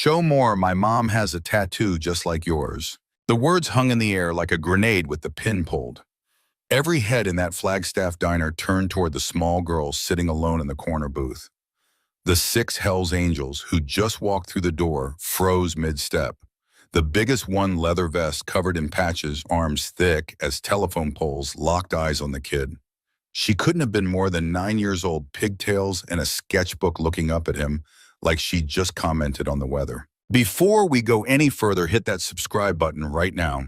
Show more, my mom has a tattoo just like yours. The words hung in the air like a grenade with the pin pulled. Every head in that Flagstaff diner turned toward the small girl sitting alone in the corner booth. The six Hells Angels who just walked through the door froze mid-step. The biggest one leather vest covered in patches, arms thick as telephone poles, locked eyes on the kid. She couldn't have been more than 9 years old, pigtails and a sketchbook looking up at him like she just commented on the weather. Before we go any further, hit that subscribe button right now.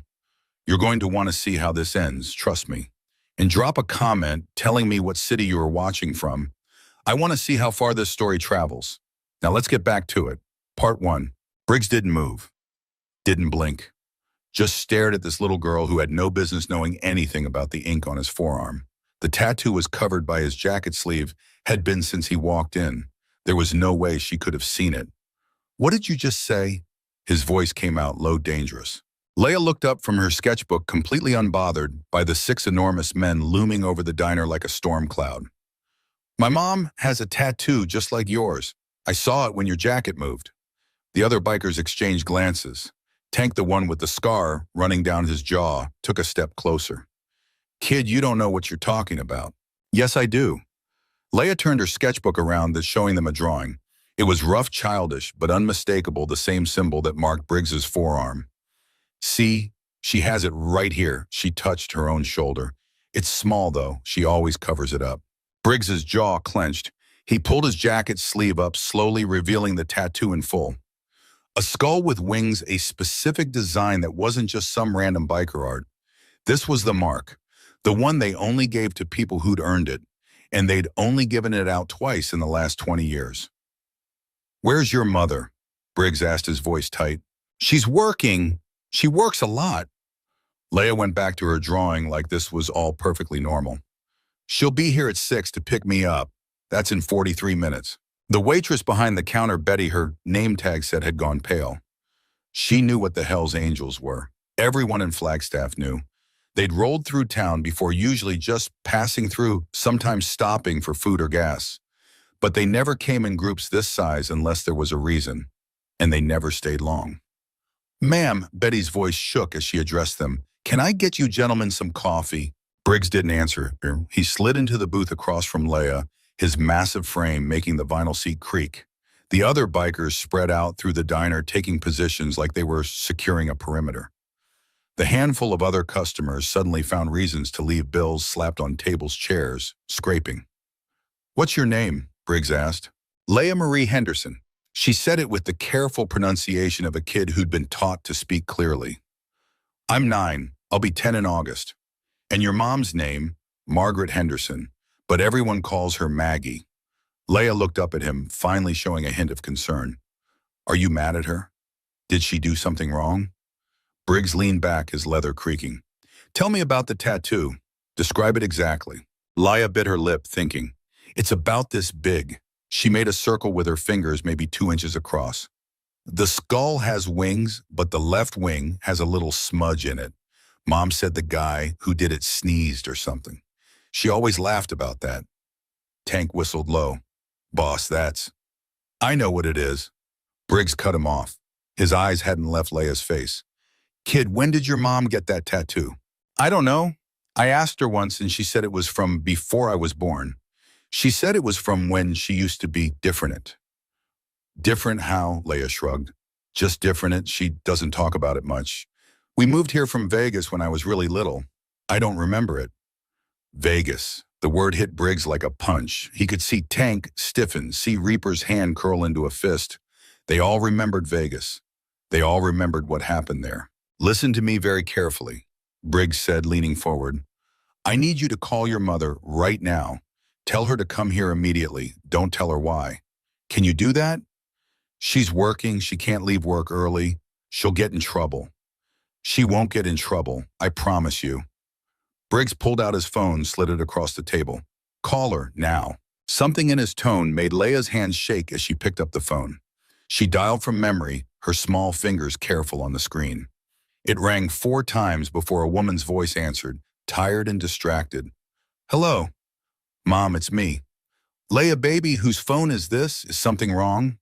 You're going to want to see how this ends, trust me. And drop a comment telling me what city you are watching from. I want to see how far this story travels. Now let's get back to it. Part 1. Briggs didn't move. Didn't blink. Just stared at this little girl who had no business knowing anything about the ink on his forearm. The tattoo was covered by his jacket sleeve, had been since he walked in. There was no way she could have seen it. What did you just say? His voice came out low, dangerous. Leia looked up from her sketchbook, completely unbothered by the 6 enormous men looming over the diner like a storm cloud. My mom has a tattoo just like yours. I saw it when your jacket moved. The other bikers exchanged glances. Tank, the one with the scar running down his jaw, took a step closer. Kid, you don't know what you're talking about. Yes, I do. Leia turned her sketchbook around, showing them a drawing. It was rough, childish, but unmistakable, the same symbol that marked Briggs's forearm. See, she has it right here. She touched her own shoulder. It's small, though. She always covers it up. Briggs's jaw clenched. He pulled his jacket sleeve up, slowly revealing the tattoo in full. A skull with wings, a specific design that wasn't just some random biker art. This was the mark, the one they only gave to people who'd earned it, and they'd only given it out twice in the last 20 years. Where's your mother? Briggs asked, his voice tight. She's working. She works a lot. Leia went back to her drawing like this was all perfectly normal. She'll be here at 6 to pick me up. That's in 43 minutes. The waitress behind the counter, Betty, her name tag said, had gone pale. She knew what the Hells Angels were. Everyone in Flagstaff knew. They'd rolled through town before, usually just passing through, sometimes stopping for food or gas. But they never came in groups this size unless there was a reason, and they never stayed long. Ma'am, Betty's voice shook as she addressed them. Can I get you gentlemen some coffee? Briggs didn't answer. He slid into the booth across from Leia, his massive frame making the vinyl seat creak. The other bikers spread out through the diner, taking positions like they were securing a perimeter. The handful of other customers suddenly found reasons to leave bills slapped on tables, chairs, scraping. What's your name? Briggs asked. Leia Marie Henderson. She said it with the careful pronunciation of a kid who'd been taught to speak clearly. I'm 9. I'll be 10 in August. And your mom's name? Margaret Henderson. But everyone calls her Maggie. Leia looked up at him, finally showing a hint of concern. Are you mad at her? Did she do something wrong? Briggs leaned back, his leather creaking. Tell me about the tattoo. Describe it exactly. Leia bit her lip, thinking. It's about this big. She made a circle with her fingers, maybe 2 inches across. The skull has wings, but the left wing has a little smudge in it. Mom said the guy who did it sneezed or something. She always laughed about that. Tank whistled low. Boss, that's... I know what it is. Briggs cut him off. His eyes hadn't left Leia's face. Kid, when did your mom get that tattoo? I don't know. I asked her once and she said it was from before I was born. She said it was from when she used to be different. Different how? Leia shrugged. Just different. She doesn't talk about it much. We moved here from Vegas when I was really little. I don't remember it. Vegas. The word hit Briggs like a punch. He could see Tank stiffen, see Reaper's hand curl into a fist. They all remembered Vegas. They all remembered what happened there. Listen to me very carefully, Briggs said, leaning forward. I need you to call your mother right now. Tell her to come here immediately. Don't tell her why. Can you do that? She's working. She can't leave work early. She'll get in trouble. She won't get in trouble, I promise you. Briggs pulled out his phone, slid it across the table. Call her, now. Something in his tone made Leia's hands shake as she picked up the phone. She dialed from memory, her small fingers careful on the screen. It rang 4 times before a woman's voice answered, tired and distracted. Hello. Mom, it's me. Leia, baby, whose phone is this? Is something wrong?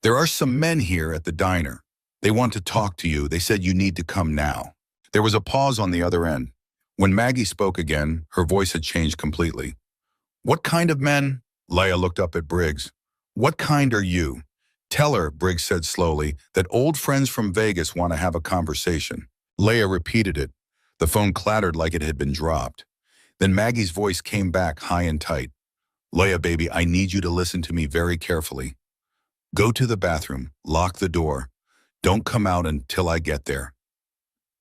There are some men here at the diner. They want to talk to you. They said you need to come now. There was a pause on the other end. When Maggie spoke again, her voice had changed completely. What kind of men? Leia looked up at Briggs. What kind are you? Tell her, Briggs said slowly, that old friends from Vegas want to have a conversation. Leia repeated it. The phone clattered like it had been dropped. Then Maggie's voice came back high and tight. Leia, baby, I need you to listen to me very carefully. Go to the bathroom, lock the door. Don't come out until I get there.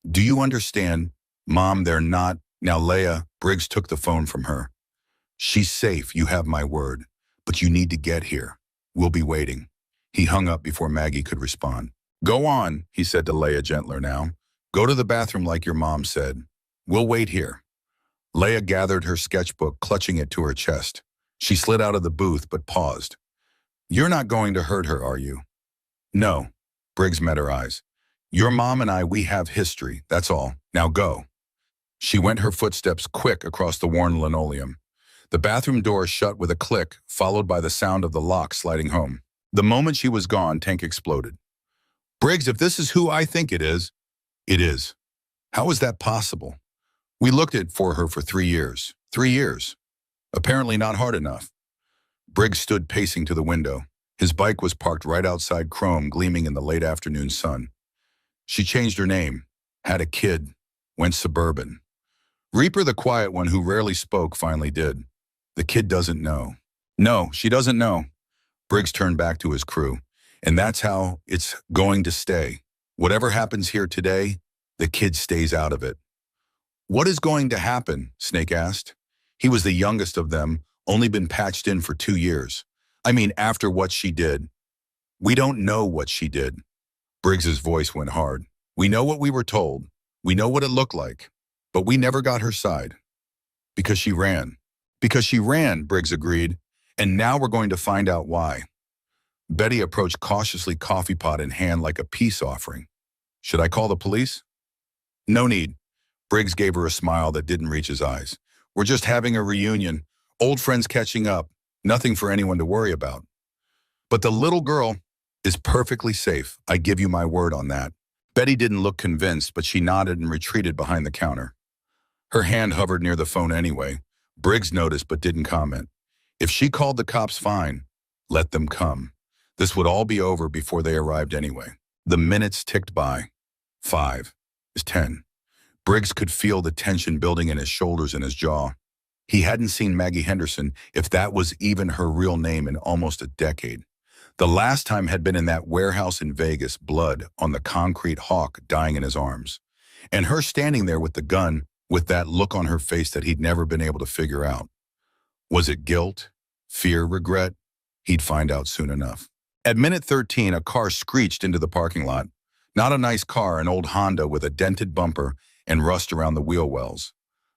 Do you understand? Mom, they're not. Now, Leia, Briggs took the phone from her. She's safe, you have my word. But you need to get here. We'll be waiting. He hung up before Maggie could respond. Go on, he said to Leia, gentler now. Go to the bathroom like your mom said. We'll wait here. Leia gathered her sketchbook, clutching it to her chest. She slid out of the booth, but paused. You're not going to hurt her, are you? No. Briggs met her eyes. Your mom and I, we have history, that's all. Now go. She went her footsteps quick across the worn linoleum. The bathroom door shut with a click, followed by the sound of the lock sliding home. The moment she was gone, Tank exploded. Briggs, if this is who I think it is. How is that possible? We looked at for her for 3 years. 3 years. Apparently not hard enough. Briggs stood pacing to the window. His bike was parked right outside Chrome, gleaming in the late afternoon sun. She changed her name, had a kid, went suburban. Reaper, the quiet one who rarely spoke, finally did. The kid doesn't know. No, she doesn't know. Briggs turned back to his crew. And that's how it's going to stay. Whatever happens here today, the kid stays out of it. What is going to happen? Snake asked. He was the youngest of them, only been patched in for 2 years. I mean, after what she did. We don't know what she did. Briggs's voice went hard. We know what we were told. We know what it looked like. But we never got her side. Because she ran. Because she ran, Briggs agreed. And now we're going to find out why. Betty approached cautiously, coffee pot in hand like a peace offering. Should I call the police? No need. Briggs gave her a smile that didn't reach his eyes. We're just having a reunion. Old friends catching up. Nothing for anyone to worry about. But the little girl is perfectly safe. I give you my word on that. Betty didn't look convinced, but she nodded and retreated behind the counter. Her hand hovered near the phone anyway. Briggs noticed but didn't comment. If she called the cops, fine. Let them come. This would all be over before they arrived anyway. The minutes ticked by. 5 is 10. Briggs could feel the tension building in his shoulders and his jaw. He hadn't seen Maggie Henderson, if that was even her real name, in almost a decade. The last time had been in that warehouse in Vegas, blood on the concrete, Hawk dying in his arms. And her standing there with the gun, with that look on her face that he'd never been able to figure out. Was it guilt? Fear? Regret? He'd find out soon enough. At minute 13, a car screeched into the parking lot. Not a nice car, an old Honda with a dented bumper and rust around the wheel wells.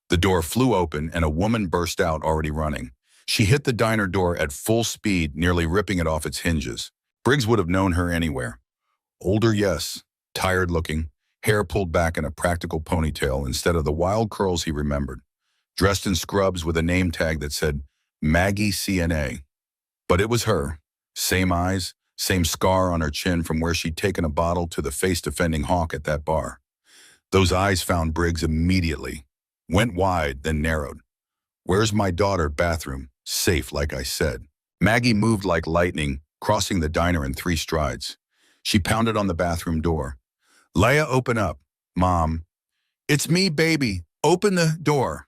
The door flew open and a woman burst out, already running. She hit the diner door at full speed, nearly ripping it off its hinges. Briggs would have known her anywhere. Older, yes. Tired looking, hair pulled back in a practical ponytail instead of the wild curls he remembered. Dressed in scrubs with a name tag that said Maggie CNA. But it was her. Same eyes, same scar on her chin from where she'd taken a bottle to the face-defending Hawk at that bar. Those eyes found Briggs immediately. Went wide, then narrowed. Where's my daughter? Bathroom. Safe, like I said. Maggie moved like lightning, crossing the diner in 3 strides. She pounded on the bathroom door. Leia, open up. Mom. It's me, baby. Open the door.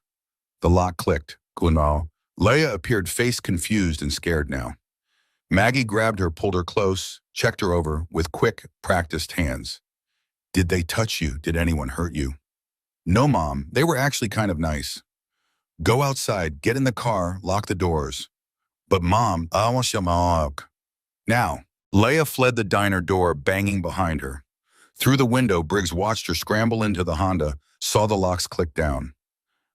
The lock clicked. Gunal. Leia appeared face confused and scared now. Maggie grabbed her, pulled her close, checked her over with quick, practiced hands. Did they touch you? Did anyone hurt you? No, Mom. They were actually kind of nice. Go outside, get in the car, lock the doors. But Mom, I want you to now. Leia fled the diner door, banging behind her. Through the window, Briggs watched her scramble into the Honda, saw the locks click down.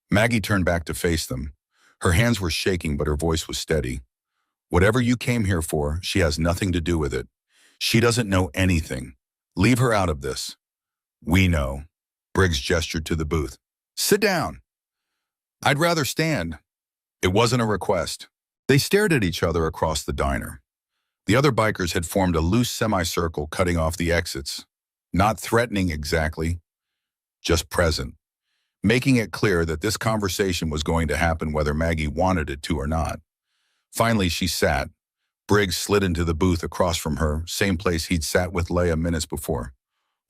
Maggie turned back to face them. Her hands were shaking, but her voice was steady. Whatever you came here for, she has nothing to do with it. She doesn't know anything. Leave her out of this. We know. Briggs gestured to the booth. Sit down. I'd rather stand. It wasn't a request. They stared at each other across the diner. The other bikers had formed a loose semicircle cutting off the exits. Not threatening exactly, just present, making it clear that this conversation was going to happen whether Maggie wanted it to or not. Finally, she sat. Briggs slid into the booth across from her, same place he'd sat with Leia minutes before.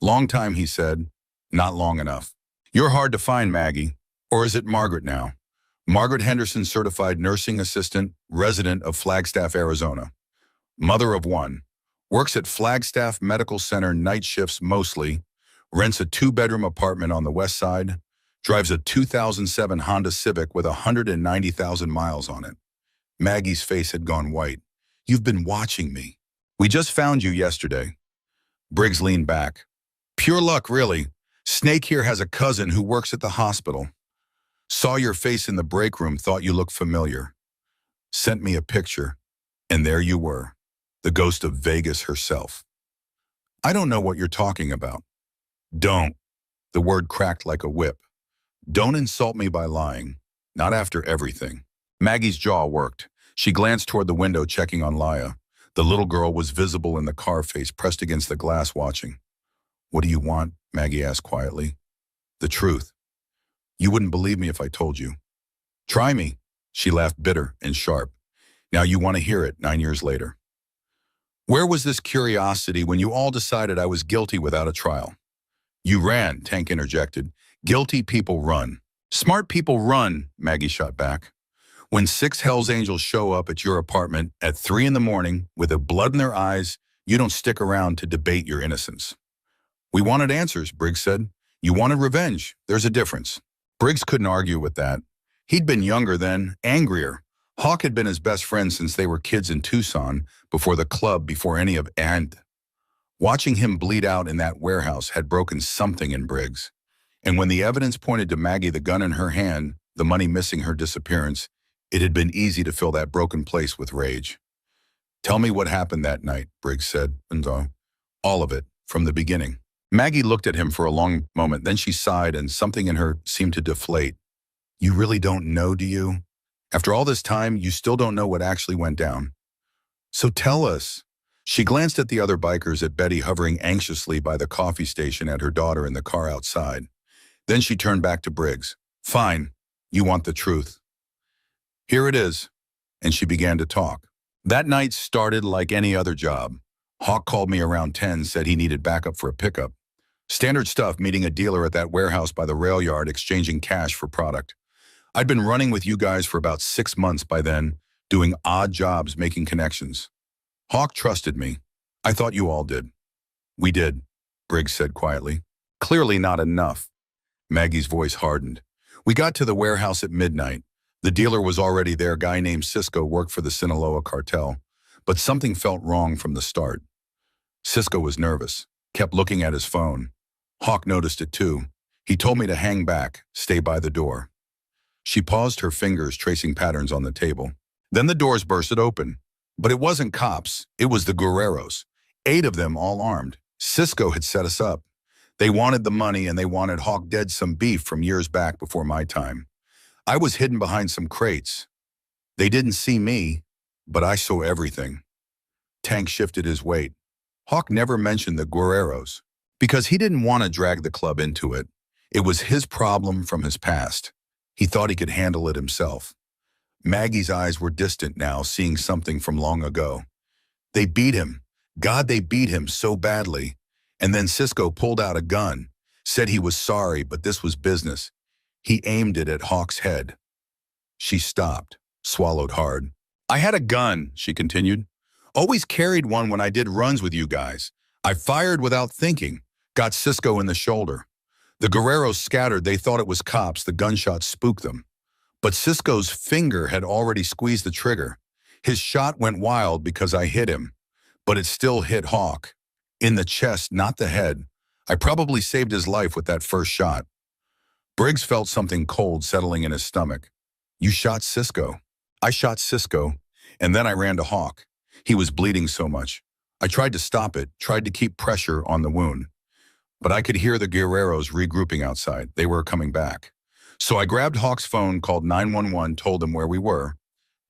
Long time, he said. Not long enough. You're hard to find, Maggie. Or is it Margaret now? Margaret Henderson, certified nursing assistant, resident of Flagstaff, Arizona. Mother of one. Works at Flagstaff Medical Center night shifts mostly. Rents a 2-bedroom apartment on the west side. Drives a 2007 Honda Civic with 190,000 miles on it. Maggie's face had gone white. You've been watching me. We just found you yesterday. Briggs leaned back. Pure luck, really. Snake here has a cousin who works at the hospital. Saw your face in the break room, thought you looked familiar. Sent me a picture, and there you were, the ghost of Vegas herself. I don't know what you're talking about. Don't. The word cracked like a whip. Don't insult me by lying. Not after everything. Maggie's jaw worked. She glanced toward the window, checking on Leia. The little girl was visible in the car, face pressed against the glass, watching. What do you want? Maggie asked quietly. The truth. You wouldn't believe me if I told you. Try me. She laughed, bitter and sharp. Now you want to hear it 9 years later. Where was this curiosity when you all decided I was guilty without a trial? You ran, Tank interjected. Guilty people run. Smart people run, Maggie shot back. When 6 Hell's Angels show up at your apartment at 3 in the morning with the blood in their eyes, you don't stick around to debate your innocence. We wanted answers, Briggs said. You wanted revenge. There's a difference. Briggs couldn't argue with that. He'd been younger then, angrier. Hawk had been his best friend since they were kids in Tucson, before the club, before any of and. Watching him bleed out in that warehouse had broken something in Briggs. And when the evidence pointed to Maggie, the gun in her hand, the money missing, her disappearance, it had been easy to fill that broken place with rage. Tell me what happened that night, Briggs said. And all of it, from the beginning. Maggie looked at him for a long moment, then she sighed and something in her seemed to deflate. You really don't know, do you? After all this time, you still don't know what actually went down. So tell us. She glanced at the other bikers, at Betty hovering anxiously by the coffee station, at her daughter in the car outside. Then she turned back to Briggs. Fine, you want the truth. Here it is. And she began to talk. That night started like any other job. Hawk called me around 10, said he needed backup for a pickup. Standard stuff, meeting a dealer at that warehouse by the rail yard, exchanging cash for product. I'd been running with you guys for about 6 months by then, doing odd jobs, making connections. Hawk trusted me. I thought you all did. We did, Briggs said quietly. Clearly not enough. Maggie's voice hardened. We got to the warehouse at midnight. The dealer was already there. A guy named Cisco worked for the Sinaloa cartel. But something felt wrong from the start. Cisco was nervous, kept looking at his phone. Hawk noticed it too. He told me to hang back, stay by the door. She paused, her fingers tracing patterns on the table. Then the doors bursted open. But it wasn't cops, it was the Guerreros. 8 of them, all armed. Cisco had set us up. They wanted the money and they wanted Hawk dead, some beef from years back before my time. I was hidden behind some crates. They didn't see me, but I saw everything. Tank shifted his weight. Hawk never mentioned the Guerreros because he didn't want to drag the club into it. It was his problem from his past. He thought he could handle it himself. Maggie's eyes were distant now, seeing something from long ago. They beat him. God, they beat him so badly. And then Cisco pulled out a gun, said he was sorry, but this was business. He aimed it at Hawk's head. She stopped, swallowed hard. I had a gun, she continued. Always carried one when I did runs with you guys. I fired without thinking, got Cisco in the shoulder. The Guerreros scattered. They thought it was cops. The gunshot spooked them. But Cisco's finger had already squeezed the trigger. His shot went wild because I hit him, but it still hit Hawk. In the chest, not the head. I probably saved his life with that first shot. Briggs felt something cold settling in his stomach. You shot Cisco. I shot Cisco, and then I ran to Hawk. He was bleeding so much. I tried to stop it, tried to keep pressure on the wound. But I could hear the Guerreros regrouping outside. They were coming back. So I grabbed Hawk's phone, called 911, told them where we were.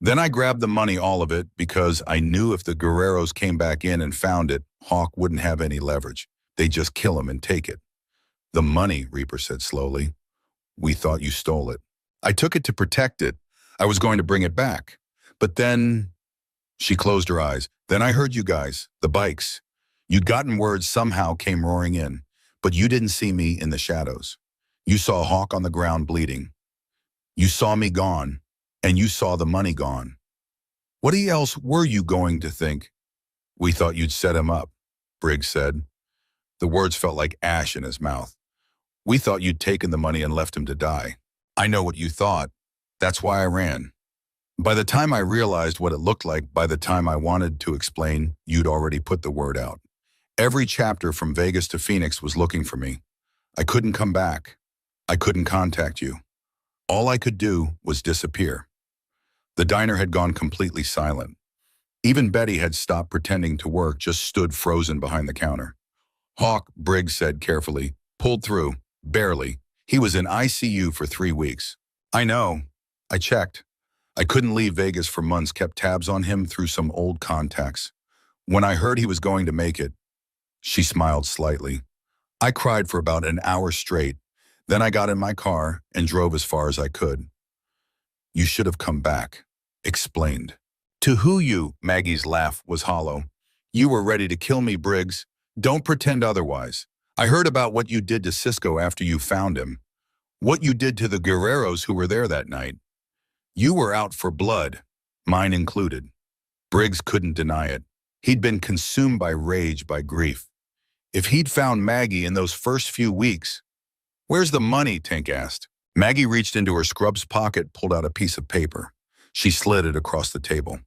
Then I grabbed the money, all of it, because I knew if the Guerreros came back in and found it, Hawk wouldn't have any leverage. They'd just kill him and take it. The money, Reaper said slowly. We thought you stole it. I took it to protect it. I was going to bring it back. But then, she closed her eyes. Then I heard you guys, the bikes. You'd gotten word somehow came roaring in, but you didn't see me in the shadows. You saw Hawk on the ground bleeding. You saw me gone, and you saw the money gone. What else were you going to think? We thought you'd set him up, Briggs said. The words felt like ash in his mouth. We thought you'd taken the money and left him to die. I know what you thought. That's why I ran. By the time I realized what it looked like, by the time I wanted to explain, you'd already put the word out. Every chapter from Vegas to Phoenix was looking for me. I couldn't come back. I couldn't contact you. All I could do was disappear. The diner had gone completely silent. Even Betty had stopped pretending to work, just stood frozen behind the counter. Hawk, Briggs said carefully, pulled through, barely. He was in ICU for 3 weeks. I know. I checked. I couldn't leave Vegas for months, kept tabs on him through some old contacts. When I heard he was going to make it, she smiled slightly. I cried for about an hour straight. Then I got in my car and drove as far as I could. You should have come back, explained. To who you? Maggie's laugh was hollow. You were ready to kill me, Briggs. Don't pretend otherwise. I heard about what you did to Cisco after you found him. What you did to the Guerreros who were there that night. You were out for blood, mine included. Briggs couldn't deny it. He'd been consumed by rage, by grief. If he'd found Maggie in those first few weeks, where's the money? Tank asked. Maggie reached into her scrubs pocket, pulled out a piece of paper. She slid it across the table.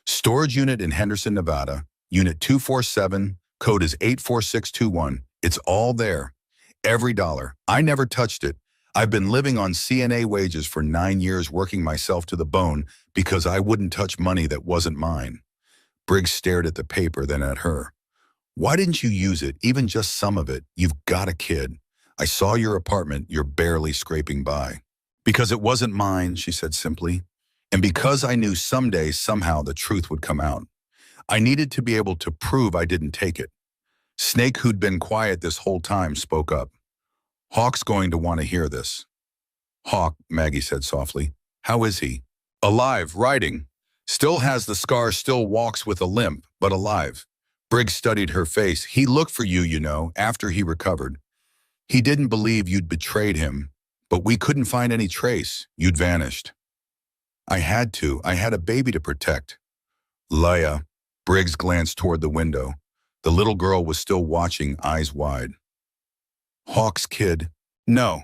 Storage unit in Henderson, Nevada, unit 247, code is 84621. It's all there. Every dollar. I never touched it. I've been living on CNA wages for 9 years, working myself to the bone because I wouldn't touch money that wasn't mine. Briggs stared at the paper, then at her. Why didn't you use it, even just some of it? You've got a kid. I saw your apartment. You're barely scraping by. Because it wasn't mine, she said simply. And because I knew someday, somehow, the truth would come out. I needed to be able to prove I didn't take it. Snake, who'd been quiet this whole time, spoke up. Hawk's going to want to hear this. Hawk, Maggie said softly. How is he? Alive, riding. Still has the scar, still walks with a limp, but alive. Briggs studied her face. He looked for you, you know, after he recovered. He didn't believe you'd betrayed him, but we couldn't find any trace. You'd vanished. I had to. I had a baby to protect. Leia. Briggs glanced toward the window. The little girl was still watching, eyes wide. Hawk's kid? No.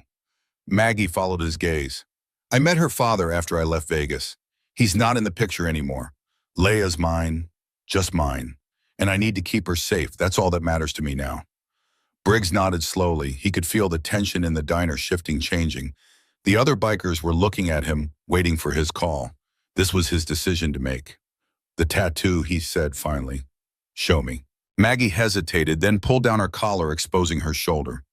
Maggie followed his gaze. I met her father after I left Vegas. He's not in the picture anymore. Leia's mine, just mine. And I need to keep her safe. That's all that matters to me now. Briggs nodded slowly. He could feel the tension in the diner shifting, changing. The other bikers were looking at him, waiting for his call. This was his decision to make. The tattoo, he said finally. Show me. Maggie hesitated, then pulled down her collar, exposing her shoulder.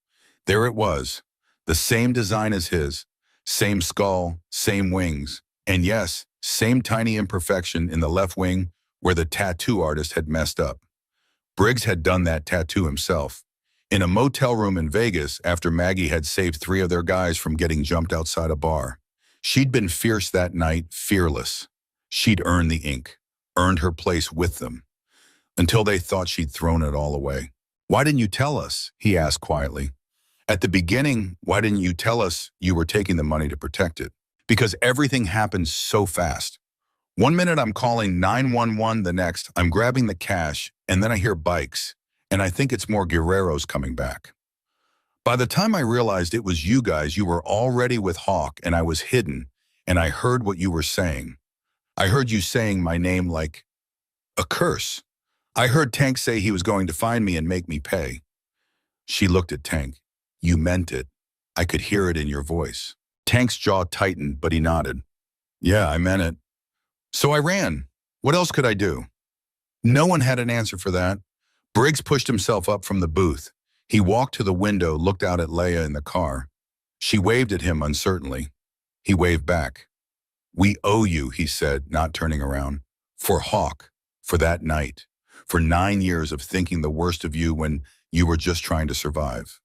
There it was, the same design as his, same skull, same wings, and yes, same tiny imperfection in the left wing where the tattoo artist had messed up. Briggs had done that tattoo himself, in a motel room in Vegas after Maggie had saved 3 of their guys from getting jumped outside a bar. She'd been fierce that night, fearless. She'd earned the ink, earned her place with them, until they thought she'd thrown it all away. Why didn't you tell us? He asked quietly. At the beginning, why didn't you tell us you were taking the money to protect it? Because everything happened so fast. One minute I'm calling 911, the next I'm grabbing the cash, and then I hear bikes, and I think it's more Guerreros coming back. By the time I realized it was you guys, you were already with Hawk, and I was hidden, and I heard what you were saying. I heard you saying my name like a curse. I heard Tank say he was going to find me and make me pay. She looked at Tank. You meant it. I could hear it in your voice. Tank's jaw tightened, but he nodded. Yeah, I meant it. So I ran. What else could I do? No one had an answer for that. Briggs pushed himself up from the booth. He walked to the window, looked out at Leia in the car. She waved at him uncertainly. He waved back. We owe you, he said, not turning around. For Hawk, for that night, for 9 years of thinking the worst of you when you were just trying to survive.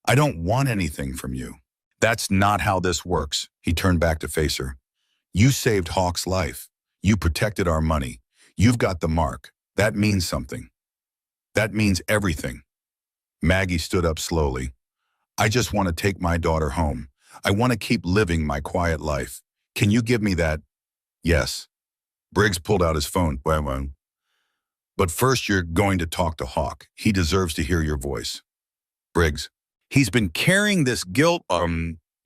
I don't want anything from you. That's not how this works, he turned back to face her. You saved Hawk's life. You protected our money. You've got the mark. That means something. That means everything. Maggie stood up slowly. I just want to take my daughter home. I want to keep living my quiet life. Can you give me that? Yes. Briggs pulled out his phone. But first you're going to talk to Hawk. He deserves to hear your voice. Briggs. He's been carrying this guilt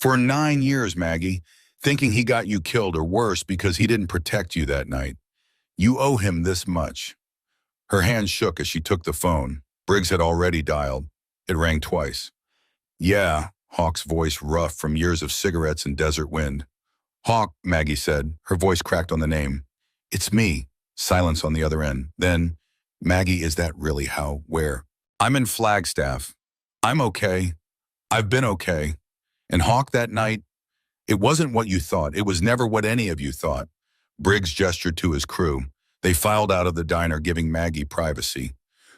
for 9 years, Maggie, thinking he got you killed or worse because he didn't protect you that night. You owe him this much. Her hand shook as she took the phone. Briggs had already dialed. It rang twice. Yeah, Hawk's voice rough from years of cigarettes and desert wind. Hawk, Maggie said, her voice cracked on the name. It's me. Silence on the other end. Then, Maggie, is that really how, where? I'm in Flagstaff. I'm okay. I've been okay. And Hawk, that night, it wasn't what you thought. It was never what any of you thought. Briggs gestured to his crew. They filed out of the diner, giving Maggie privacy.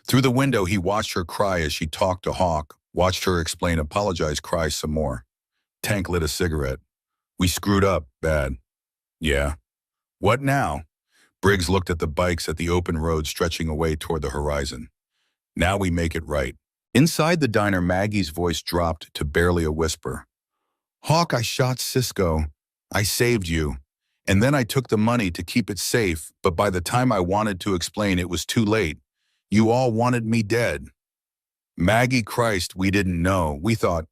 Through the window, he watched her cry as she talked to Hawk, watched her explain, apologize, cry some more. Tank lit a cigarette. We screwed up, bad. Yeah. What now? Briggs looked at the bikes at the open road stretching away toward the horizon. Now we make it right. Inside the diner, Maggie's voice dropped to barely a whisper. Hawk, I shot Cisco. I saved you. And then I took the money to keep it safe, but by the time I wanted to explain, it was too late. You all wanted me dead. Maggie, Christ, we didn't know. We thought,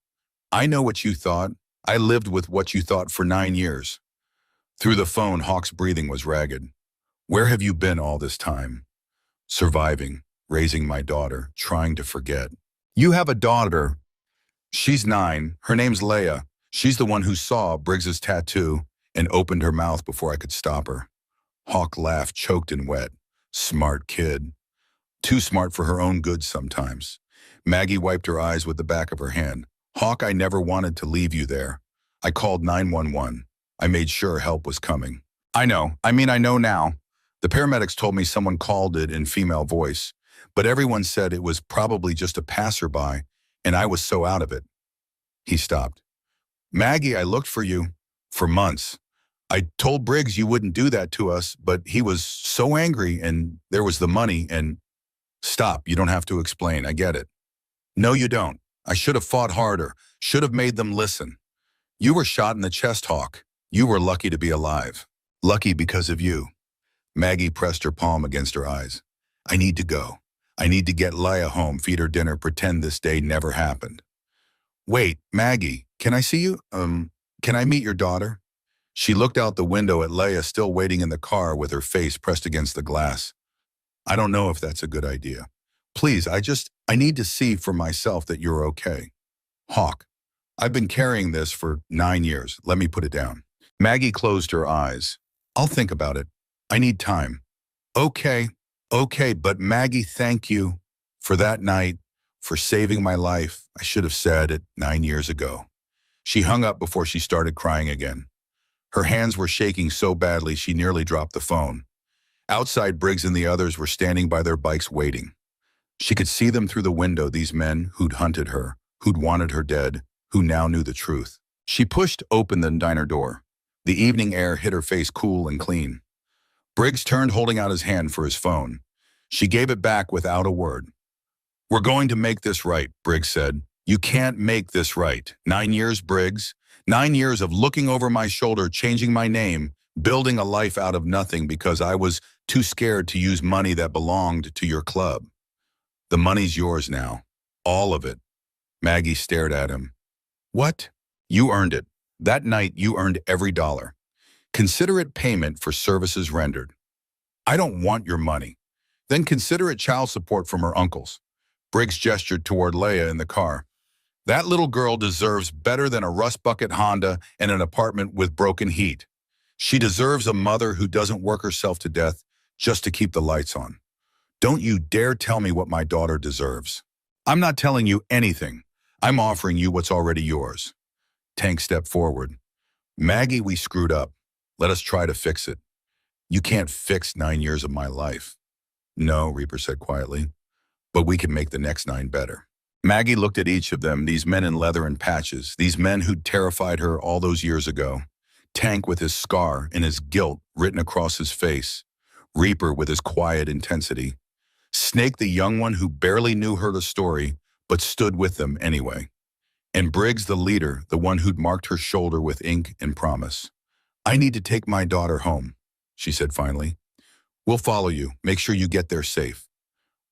I know what you thought. I lived with what you thought for 9 years. Through the phone, Hawk's breathing was ragged. Where have you been all this time? Surviving, raising my daughter, trying to forget. You have a daughter. She's 9. Her name's Leia. She's the one who saw Briggs's tattoo and opened her mouth before I could stop her. Hawk laughed, choked and wet. Smart kid. Too smart for her own good sometimes. Maggie wiped her eyes with the back of her hand. Hawk, I never wanted to leave you there. I called 911. I made sure help was coming. I know. I know now. The paramedics told me someone called it in female voice, but everyone said it was probably just a passerby, and I was so out of it. He stopped. Maggie, I looked for you for months. I told Briggs you wouldn't do that to us, but he was so angry, and there was the money, and... Stop, you don't have to explain, I get it. No, you don't. I should have fought harder, should have made them listen. You were shot in the chest, Hawk. You were lucky to be alive. Lucky because of you. Maggie pressed her palm against her eyes. I need to go. I need to get Leia home, feed her dinner, pretend this day never happened. Wait, Maggie, can I see you? Can I meet your daughter? She looked out the window at Leia still waiting in the car with her face pressed against the glass. I don't know if that's a good idea. Please, I need to see for myself that you're okay. Hawk, I've been carrying this for 9 years. Let me put it down. Maggie closed her eyes. I'll think about it. I need time. Okay, but Maggie, thank you for that night, for saving my life. I should have said it 9 years ago. She hung up before she started crying again. Her hands were shaking so badly she nearly dropped the phone. Outside, Briggs and the others were standing by their bikes waiting. She could see them through the window, these men who'd hunted her, who'd wanted her dead, who now knew the truth. She pushed open the diner door. The evening air hit her face cool and clean. Briggs turned, holding out his hand for his phone. She gave it back without a word. We're going to make this right, Briggs said. You can't make this right. 9 years, Briggs. 9 years of looking over my shoulder, changing my name, building a life out of nothing because I was too scared to use money that belonged to your club. The money's yours now. All of it. Maggie stared at him. What? You earned it. That night, you earned every dollar. Consider it payment for services rendered. I don't want your money. Then consider it child support from her uncles. Briggs gestured toward Leia in the car. That little girl deserves better than a rust bucket Honda and an apartment with broken heat. She deserves a mother who doesn't work herself to death just to keep the lights on. Don't you dare tell me what my daughter deserves. I'm not telling you anything. I'm offering you what's already yours. Tank stepped forward. Maggie, we screwed up. Let us try to fix it. You can't fix 9 years of my life. No, Reaper said quietly, but we can make the next 9 better. Maggie looked at each of them, these men in leather and patches, these men who'd terrified her all those years ago. Tank with his scar and his guilt written across his face. Reaper with his quiet intensity. Snake, the young one who barely knew her the story, but stood with them anyway. And Briggs, the leader, the one who'd marked her shoulder with ink and promise. I need to take my daughter home, she said finally. We'll follow you. Make sure you get there safe.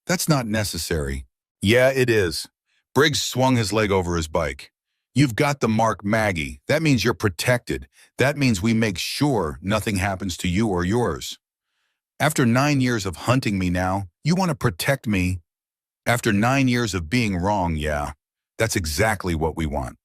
That's not necessary. Yeah, it is. Briggs swung his leg over his bike. You've got the mark, Maggie. That means you're protected. That means we make sure nothing happens to you or yours. After 9 years of hunting me now, you want to protect me? After 9 years of being wrong, yeah. That's exactly what we want.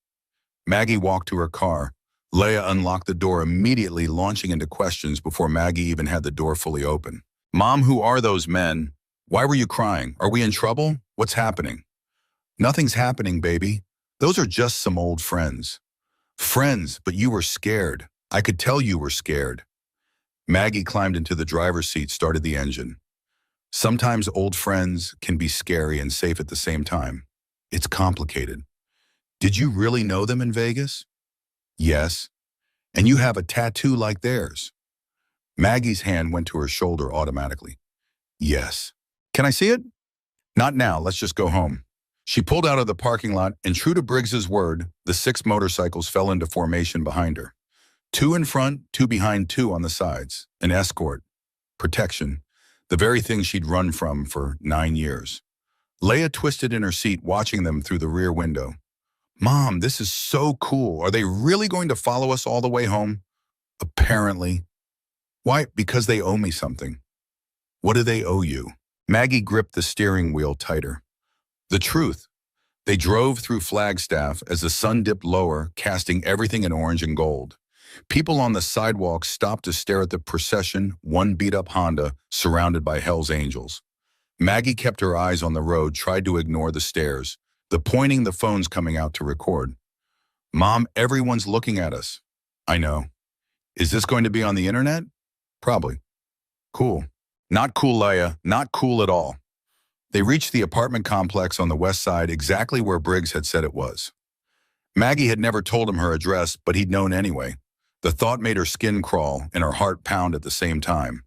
Maggie walked to her car. Leia unlocked the door immediately, launching into questions before Maggie even had the door fully open. Mom, who are those men? Why were you crying? Are we in trouble? What's happening? Nothing's happening, baby. Those are just some old friends. Friends, but you were scared. I could tell you were scared. Maggie climbed into the driver's seat, started the engine. Sometimes old friends can be scary and safe at the same time. It's complicated. Did you really know them in Vegas? Yes. And you have a tattoo like theirs. Maggie's hand went to her shoulder automatically. Yes. Can I see it? Not now, let's just go home. She pulled out of the parking lot, and true to Briggs's word, the 6 motorcycles fell into formation behind her. 2 in front, 2 behind, 2 on the sides. An escort. Protection. The very thing she'd run from for 9 years. Leia twisted in her seat, watching them through the rear window. Mom, this is so cool. Are they really going to follow us all the way home? Apparently. Why? Because they owe me something. What do they owe you? Maggie gripped the steering wheel tighter. The truth. They drove through Flagstaff as the sun dipped lower, casting everything in orange and gold. People on the sidewalk stopped to stare at the procession, one beat-up Honda surrounded by Hell's Angels. Maggie kept her eyes on the road, tried to ignore the stares, the pointing, the phones coming out to record. Mom, everyone's looking at us. I know. Is this going to be on the internet? Probably. Cool. Not cool, Leia. Not cool at all. They reached the apartment complex on the west side, exactly where Briggs had said it was. Maggie had never told him her address, but he'd known anyway. The thought made her skin crawl and her heart pound at the same time.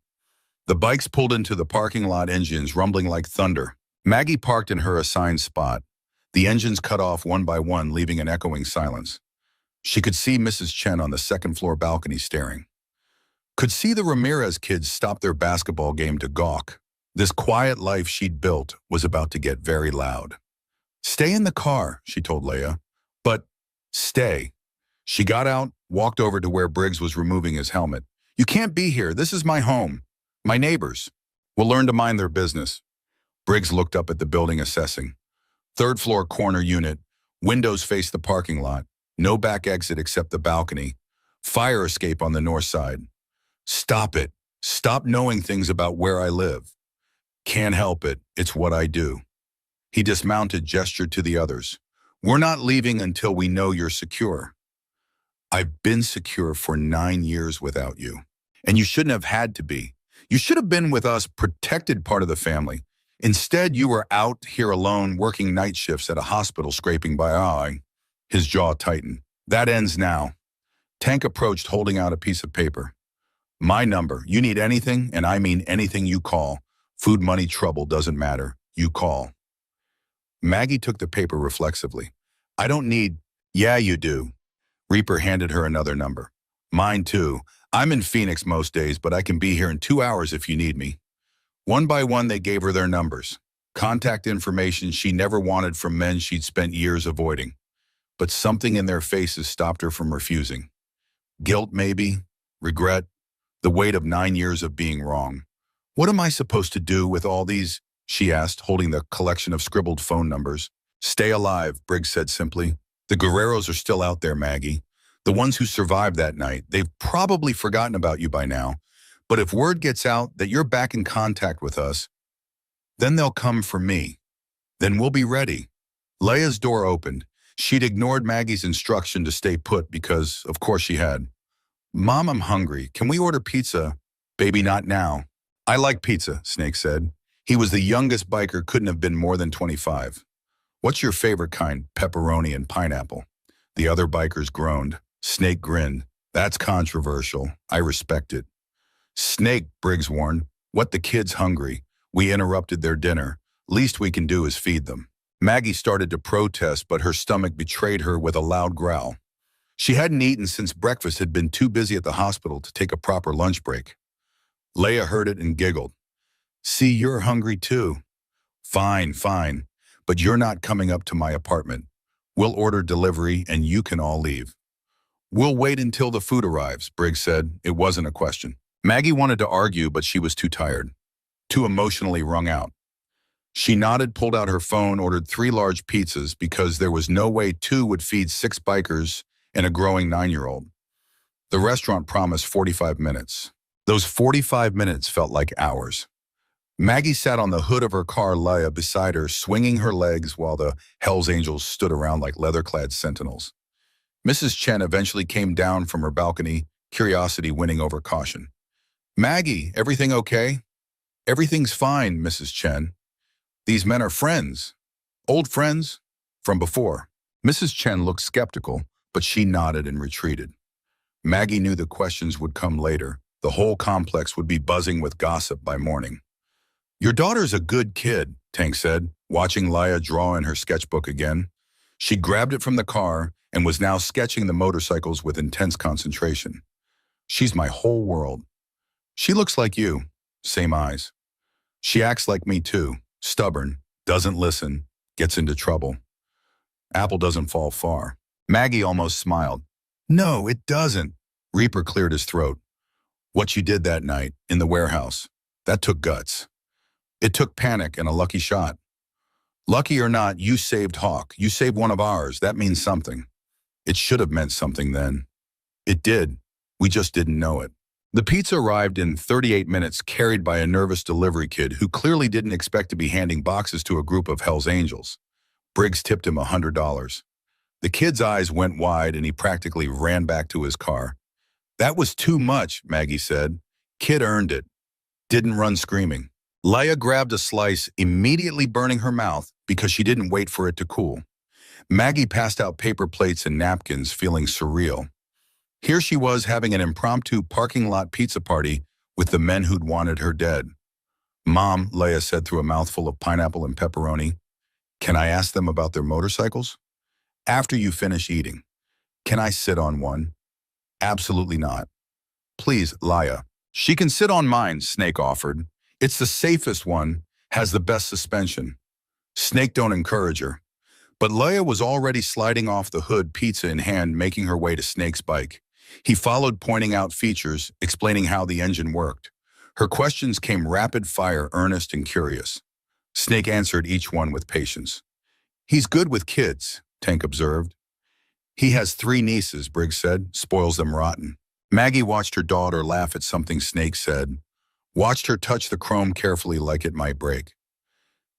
The bikes pulled into the parking lot, engines rumbling like thunder. Maggie parked in her assigned spot. The engines cut off one by one, leaving an echoing silence. She could see Mrs. Chen on the second-floor balcony staring. Could see the Ramirez kids stop their basketball game to gawk. This quiet life she'd built was about to get very loud. Stay in the car, she told Leia. But stay. She got out, walked over to where Briggs was removing his helmet. You can't be here. This is my home. My neighbors. Will learn to mind their business. Briggs looked up at the building, assessing. 3rd floor corner unit. Windows face the parking lot. No back exit except the balcony. Fire escape on the north side. Stop it. Stop knowing things about where I live. Can't help it. It's what I do. He dismounted, gestured to the others. We're not leaving until we know you're secure. I've been secure for 9 years without you. And you shouldn't have had to be. You should have been with us, protected part of the family. Instead, you were out here alone, working night shifts at a hospital, scraping by. His jaw tightened. That ends now. Tank approached, holding out a piece of paper. My number. You need anything, and I mean anything, you call. Food, money, trouble, doesn't matter. You call. Maggie took the paper reflexively. I don't need... Yeah, you do. Reaper handed her another number. Mine too. I'm in Phoenix most days, but I can be here in 2 hours if you need me. One by one, they gave her their numbers. Contact information she never wanted from men she'd spent years avoiding. But something in their faces stopped her from refusing. Guilt, maybe. Regret. The weight of 9 years of being wrong. What am I supposed to do with all these? She asked, holding the collection of scribbled phone numbers. Stay alive, Briggs said simply. The Guerreros are still out there, Maggie. The ones who survived that night. They've probably forgotten about you by now. But if word gets out that you're back in contact with us, then they'll come for me. Then we'll be ready. Leia's door opened. She'd ignored Maggie's instruction to stay put because, of course, she had. Mom, I'm hungry. Can we order pizza? Baby, not now. I like pizza, Snake said. He was the youngest biker, couldn't have been more than 25. What's your favorite kind? Pepperoni and pineapple. The other bikers groaned. Snake grinned. That's controversial. I respect it. Snake, Briggs warned. What, the kid's hungry? We interrupted their dinner. Least we can do is feed them. Maggie started to protest, but her stomach betrayed her with a loud growl. She hadn't eaten since breakfast had been too busy at the hospital to take a proper lunch break. Leia heard it and giggled. See, you're hungry too. Fine, fine, but you're not coming up to my apartment. We'll order delivery and you can all leave. We'll wait until the food arrives, Briggs said. It wasn't a question. Maggie wanted to argue, but she was too tired, too emotionally wrung out. She nodded, pulled out her phone, ordered 3 large pizzas because there was no way 2 would feed 6 bikers and a growing 9-year-old. The restaurant promised 45 minutes. Those 45 minutes felt like hours. Maggie sat on the hood of her car, Leia beside her, swinging her legs while the Hells Angels stood around like leather-clad sentinels. Mrs. Chen eventually came down from her balcony, curiosity winning over caution. Maggie, everything okay? Everything's fine, Mrs. Chen. These men are friends. Old friends? From before. Mrs. Chen looked skeptical, but she nodded and retreated. Maggie knew the questions would come later. The whole complex would be buzzing with gossip by morning. Your daughter's a good kid, Tank said, watching Leia draw in her sketchbook again. She grabbed it from the car and was now sketching the motorcycles with intense concentration. She's my whole world. She looks like you. Same eyes. She acts like me too. Stubborn, doesn't listen, gets into trouble. Apple doesn't fall far. Maggie almost smiled. No, it doesn't. Reaper cleared his throat. What you did that night, in the warehouse, that took guts. It took panic and a lucky shot. Lucky or not, you saved Hawk. You saved one of ours. That means something. It should have meant something then. It did. We just didn't know it. The pizza arrived in 38 minutes, carried by a nervous delivery kid who clearly didn't expect to be handing boxes to a group of Hells Angels. Briggs tipped him $100. The kid's eyes went wide and he practically ran back to his car. That was too much, Maggie said. Kid earned it. Didn't run screaming. Leia grabbed a slice, immediately burning her mouth because she didn't wait for it to cool. Maggie passed out paper plates and napkins, feeling surreal. Here she was having an impromptu parking lot pizza party with the men who'd wanted her dead. Mom, Leia said through a mouthful of pineapple and pepperoni, can I ask them about their motorcycles? After you finish eating. Can I sit on one? Absolutely not. Please, Leia. She can sit on mine, Snake offered. It's the safest one, has the best suspension. Snake don't encourage her. But Leia was already sliding off the hood, pizza in hand, making her way to Snake's bike. He followed, pointing out features, explaining how the engine worked. Her questions came rapid fire, earnest and curious. Snake answered each one with patience. He's good with kids, Tank observed. He has 3 nieces, Briggs said, spoils them rotten. Maggie watched her daughter laugh at something Snake said, watched her touch the chrome carefully like it might break.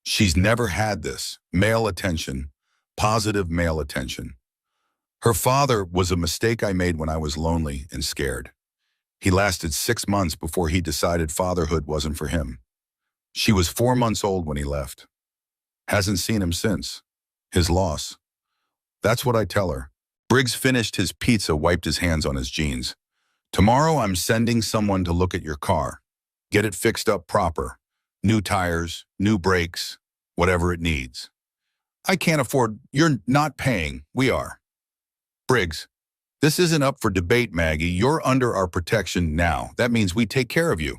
She's never had this, male attention, positive male attention. Her father was a mistake I made when I was lonely and scared. He lasted 6 months before he decided fatherhood wasn't for him. She was 4 months old when he left. Hasn't seen him since. His loss. That's what I tell her. Briggs finished his pizza, wiped his hands on his jeans. Tomorrow I'm sending someone to look at your car. Get it fixed up proper. New tires, new brakes, whatever it needs. I can't afford, you're not paying, we are. Briggs, this isn't up for debate, Maggie. You're under our protection now. That means we take care of you.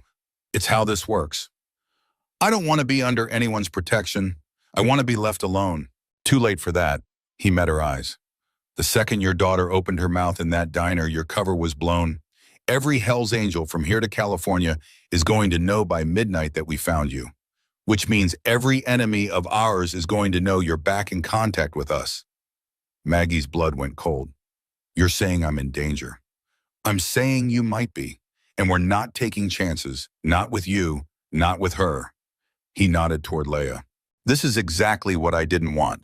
It's how this works. I don't want to be under anyone's protection. I want to be left alone. Too late for that. He met her eyes. The second your daughter opened her mouth in that diner, your cover was blown. Every Hell's Angel from here to California is going to know by midnight that we found you, which means every enemy of ours is going to know you're back in contact with us. Maggie's blood went cold. You're saying I'm in danger. I'm saying you might be, and we're not taking chances, not with you, not with her. He nodded toward Leia. This is exactly what I didn't want.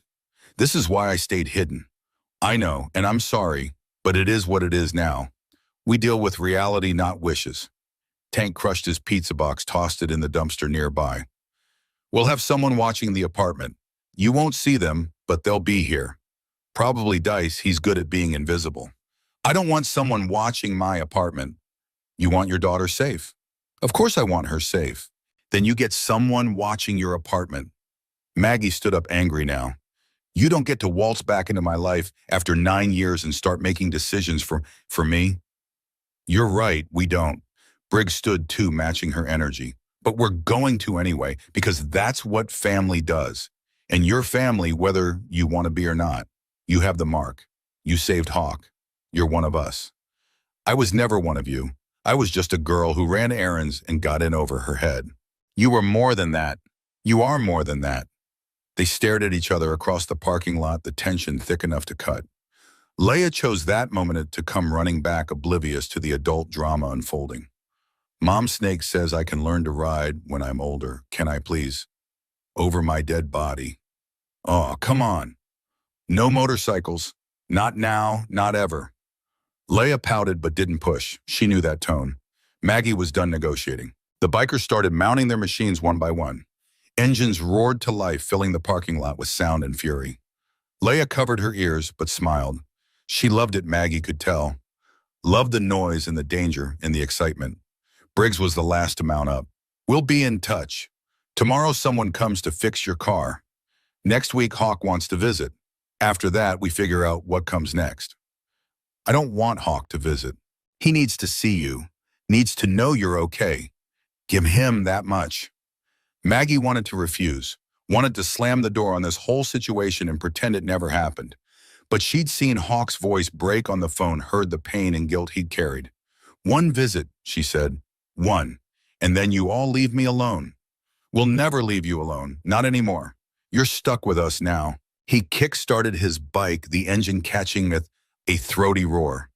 This is why I stayed hidden. I know, and I'm sorry, but it is what it is now. We deal with reality, not wishes. Tank crushed his pizza box, tossed it in the dumpster nearby. We'll have someone watching the apartment. You won't see them, but they'll be here. Probably Dice, he's good at being invisible. I don't want someone watching my apartment. You want your daughter safe? Of course I want her safe. Then you get someone watching your apartment. Maggie stood up angry now. You don't get to waltz back into my life after 9 years and start making decisions for me. You're right, we don't. Briggs stood too, matching her energy. But we're going to anyway, because that's what family does. And your family, whether you want to be or not, you have the mark. You saved Hawk. You're one of us. I was never one of you. I was just a girl who ran errands and got in over her head. You were more than that. You are more than that. They stared at each other across the parking lot, the tension thick enough to cut. Leia chose that moment to come running back, oblivious to the adult drama unfolding. Mom Snake says I can learn to ride when I'm older. Can I please? Over my dead body. Oh, come on. No motorcycles. Not now, not ever. Leia pouted but didn't push. She knew that tone. Maggie was done negotiating. The bikers started mounting their machines one by one. Engines roared to life, filling the parking lot with sound and fury. Leia covered her ears but smiled. She loved it, Maggie could tell. Loved the noise and the danger and the excitement. Briggs was the last to mount up. We'll be in touch. Tomorrow someone comes to fix your car. Next week Hawk wants to visit. After that, we figure out what comes next. I don't want Hawk to visit. He needs to see you. Needs to know you're okay. Give him that much. Maggie wanted to refuse. Wanted to slam the door on this whole situation and pretend it never happened. But she'd seen Hawk's voice break on the phone, heard the pain and guilt he'd carried. One visit, she said. One. And then you all leave me alone. We'll never leave you alone. Not anymore. You're stuck with us now. He kick-started his bike, the engine catching with a throaty roar.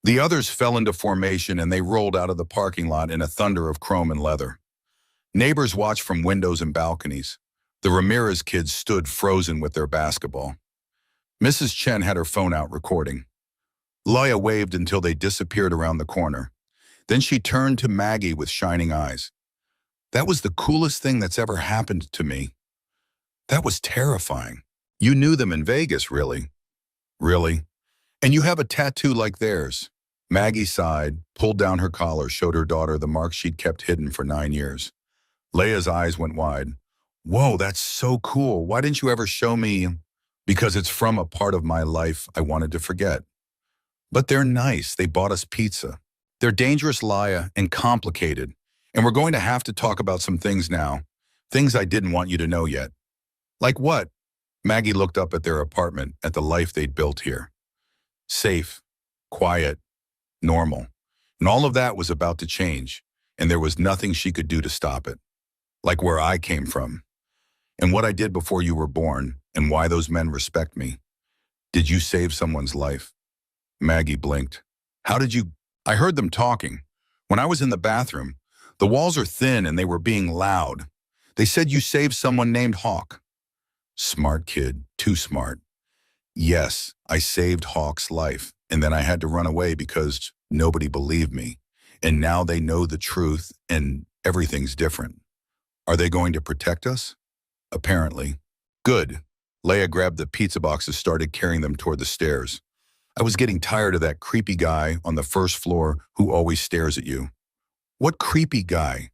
The others fell into formation and they rolled out of the parking lot in a thunder of chrome and leather. Neighbors watched from windows and balconies. The Ramirez kids stood frozen with their basketball. Mrs. Chen had her phone out recording. Leia waved until they disappeared around the corner. Then she turned to Maggie with shining eyes. That was the coolest thing that's ever happened to me. That was terrifying. You knew them in Vegas, really? Really? And you have a tattoo like theirs. Maggie sighed, pulled down her collar, showed her daughter the mark she'd kept hidden for 9 years. Leia's eyes went wide. Whoa, that's so cool. Why didn't you ever show me? Because it's from a part of my life I wanted to forget. But they're nice. They bought us pizza. They're dangerous, Leia, and complicated. And we're going to have to talk about some things now. Things I didn't want you to know yet. Like what? Maggie looked up at their apartment, at the life they'd built here. Safe, quiet, normal. And all of that was about to change, and there was nothing she could do to stop it. Like where I came from, and what I did before you were born, and why those men respect me. Did you save someone's life? Maggie blinked. How did you? I heard them talking. When I was in the bathroom, the walls are thin and they were being loud. They said you saved someone named Hawk. Smart kid, too smart. Yes, I saved Hawk's life, and then I had to run away because nobody believed me. And now they know the truth, and everything's different. Are they going to protect us? Apparently. Good. Leia grabbed the pizza boxes, started carrying them toward the stairs. I was getting tired of that creepy guy on the first floor who always stares at you. What creepy guy?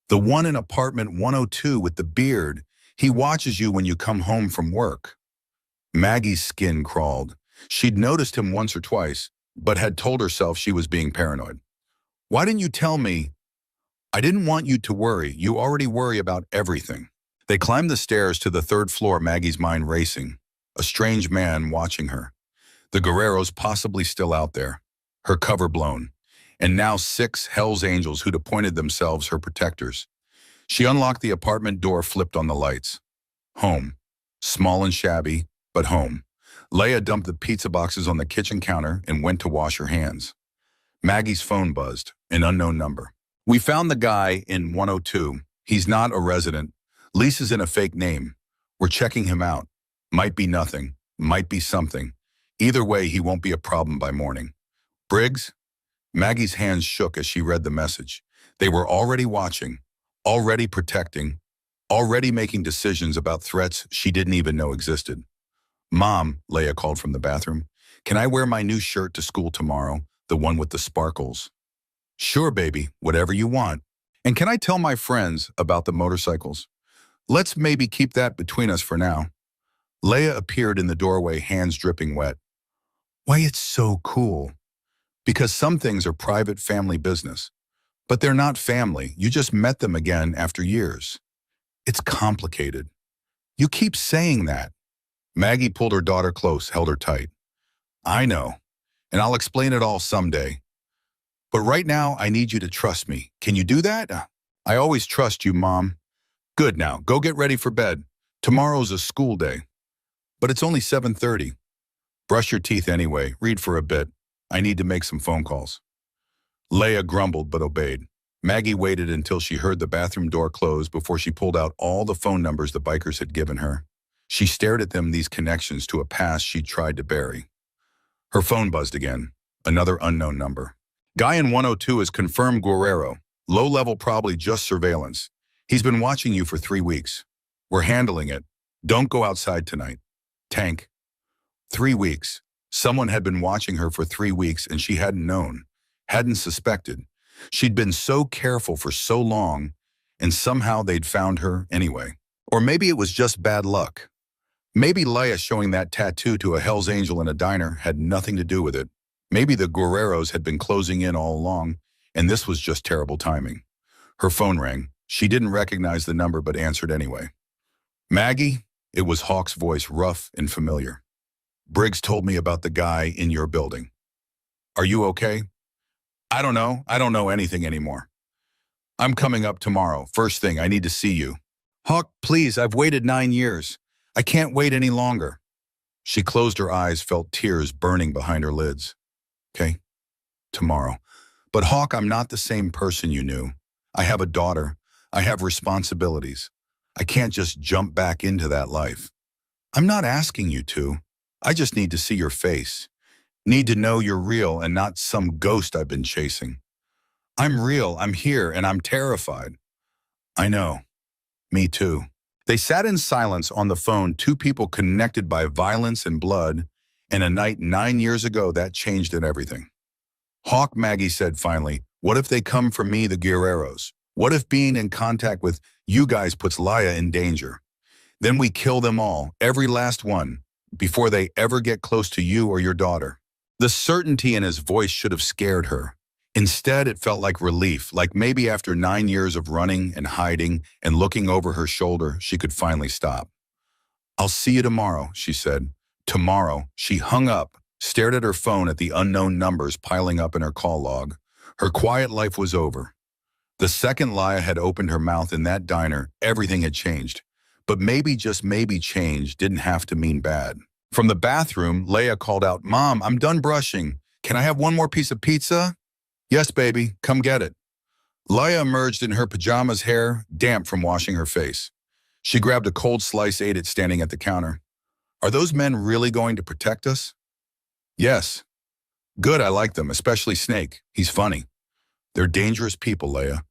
The one in apartment 102 with the beard. He watches you when you come home from work. Maggie's skin crawled. She'd noticed him once or twice, but had told herself she was being paranoid. Why didn't you tell me? I didn't want you to worry. You already worry about everything. They climbed the stairs to the 3rd floor, Maggie's mind racing. A strange man watching her. The Guerreros possibly still out there. Her cover blown. And now 6 Hell's Angels who'd appointed themselves her protectors. She unlocked the apartment door, flipped on the lights. Home. Small and shabby, but home. Leia dumped the pizza boxes on the kitchen counter and went to wash her hands. Maggie's phone buzzed, an unknown number. We found the guy in 102. He's not a resident. Lisa's in a fake name. We're checking him out. Might be nothing. Might be something. Either way, he won't be a problem by morning. Briggs? Maggie's hands shook as she read the message. They were already watching, already protecting, already making decisions about threats she didn't even know existed. "Mom," Leia called from the bathroom, "can I wear my new shirt to school tomorrow, the one with the sparkles?" "Sure, baby, whatever you want. And can I tell my friends about the motorcycles? Let's maybe keep that between us for now." Leia appeared in the doorway, hands dripping wet. "Why, it's so cool. Because some things are private family business. But they're not family. You just met them again after years. It's complicated. You keep saying that." Maggie pulled her daughter close, held her tight. "I know, and I'll explain it all someday. But right now, I need you to trust me. Can you do that?" "I always trust you, Mom." "Good, now, go get ready for bed. Tomorrow's a school day. But it's only 7:30. Brush your teeth anyway, read for a bit. I need to make some phone calls." Leia grumbled but obeyed. Maggie waited until she heard the bathroom door close before she pulled out all the phone numbers the bikers had given her. She stared at them, these connections to a past she'd tried to bury. Her phone buzzed again. Another unknown number. "Guy in 102 is confirmed Guerrero. Low level, probably just surveillance. He's been watching you for 3 weeks. We're handling it. Don't go outside tonight. Tank." 3 weeks. Someone had been watching her for 3 weeks and she hadn't known, hadn't suspected. She'd been so careful for so long, and somehow they'd found her anyway. Or maybe it was just bad luck. Maybe Leia showing that tattoo to a Hell's Angel in a diner had nothing to do with it. Maybe the Guerreros had been closing in all along, and this was just terrible timing. Her phone rang. She didn't recognize the number but answered anyway. "Maggie?" It was Hawk's voice, rough and familiar. "Briggs told me about the guy in your building. Are you okay?" "I don't know. I don't know anything anymore. I'm coming up tomorrow. First thing, I need to see you." "Hawk, please, I've waited 9 years. I can't wait any longer." She closed her eyes, felt tears burning behind her lids. "Okay, tomorrow. But Hawk, I'm not the same person you knew. I have a daughter. I have responsibilities. I can't just jump back into that life. I'm not asking you to. I just need to see your face. Need to know you're real and not some ghost I've been chasing. I'm real, I'm here, and I'm terrified." "I know. Me too." They sat in silence on the phone, two people connected by violence and blood, and a night 9 years ago that changed everything. "Hawk," Maggie said finally, "what if they come for me, the Guerreros? What if being in contact with you guys puts Leia in danger? Then we kill them all, every last one, before they ever get close to you or your daughter." The certainty in his voice should have scared her. Instead, it felt like relief, like maybe after 9 years of running and hiding and looking over her shoulder, she could finally stop. "I'll see you tomorrow," she said. Tomorrow. She hung up, stared at her phone at the unknown numbers piling up in her call log. Her quiet life was over. The second Leia had opened her mouth in that diner, everything had changed. But maybe, just maybe, change didn't have to mean bad. From the bathroom, Leia called out, "Mom, I'm done brushing. Can I have one more piece of pizza?" "Yes, baby, come get it." Leia emerged in her pajamas, hair damp from washing her face. She grabbed a cold slice, ate it standing at the counter. "Are those men really going to protect us?" "Yes." "Good, I like them, especially Snake. He's funny." "They're dangerous people, Leia.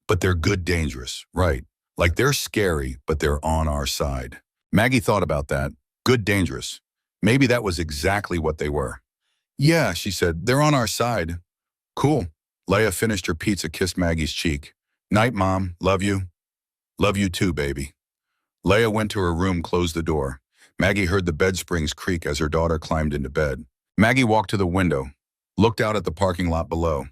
But they're good dangerous, right? Like they're scary, but they're on our side." Maggie thought about that. Good dangerous. Maybe that was exactly what they were. "Yeah," she said, "they're on our side." "Cool." Leia finished her pizza, kissed Maggie's cheek. "Night, Mom. Love you." "Love you too, baby." Leia went to her room, closed the door. Maggie heard the bed springs creak as her daughter climbed into bed. Maggie walked to the window, looked out at the parking lot below.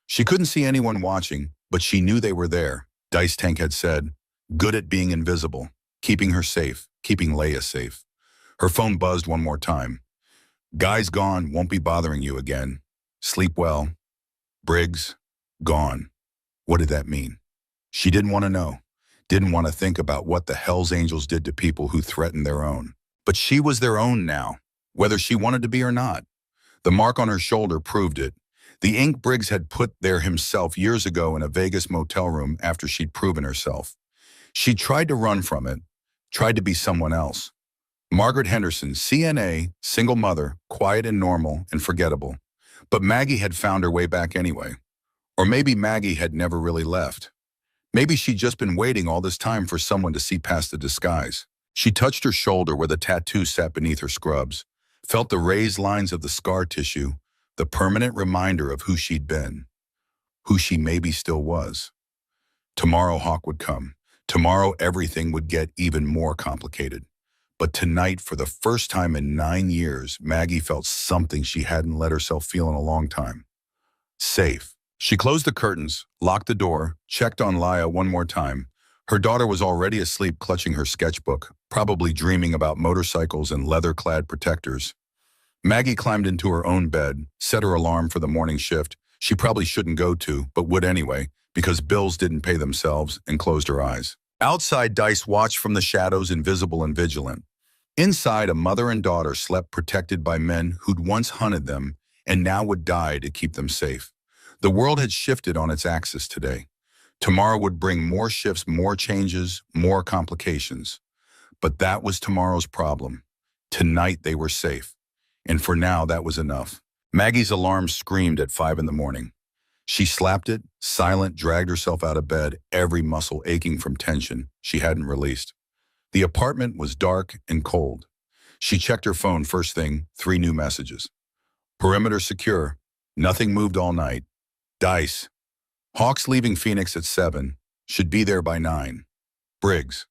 She couldn't see anyone watching, but she knew they were there. Dice Tank had said, good at being invisible, keeping her safe, keeping Leia safe. Her phone buzzed one more time. "Guy's gone, won't be bothering you again. Sleep well. Briggs, gone." What did that mean? She didn't want to know. Didn't want to think about what the Hell's Angels did to people who threatened their own. But she was their own now, whether she wanted to be or not. The mark on her shoulder proved it. The ink Briggs had put there himself years ago in a Vegas motel room after she'd proven herself. She tried to run from it, tried to be someone else. Margaret Henderson, CNA, single mother, quiet and normal and forgettable. But Maggie had found her way back anyway. Or maybe Maggie had never really left. Maybe she'd just been waiting all this time for someone to see past the disguise. She touched her shoulder where the tattoo sat beneath her scrubs, felt the raised lines of the scar tissue, the permanent reminder of who she'd been, who she maybe still was. Tomorrow Hawk would come. Tomorrow everything would get even more complicated. But tonight, for the first time in 9 years, Maggie felt something she hadn't let herself feel in a long time. Safe. She closed the curtains, locked the door, checked on Laya one more time. Her daughter was already asleep clutching her sketchbook, probably dreaming about motorcycles and leather-clad protectors. Maggie climbed into her own bed, set her alarm for the morning shift she probably shouldn't go to, but would anyway, because bills didn't pay themselves, and closed her eyes. Outside, Dice watched from the shadows, invisible and vigilant. Inside, a mother and daughter slept protected by men who'd once hunted them and now would die to keep them safe. The world had shifted on its axis today. Tomorrow would bring more shifts, more changes, more complications. But that was tomorrow's problem. Tonight they were safe. And for now, that was enough. Maggie's alarm screamed at 5 in the morning. She slapped it, silent, dragged herself out of bed, every muscle aching from tension she hadn't released. The apartment was dark and cold. She checked her phone first thing, 3 new messages. Perimeter secure. Nothing moved all night. Dice. Hawks leaving Phoenix at 7. Should be there by 9. Briggs.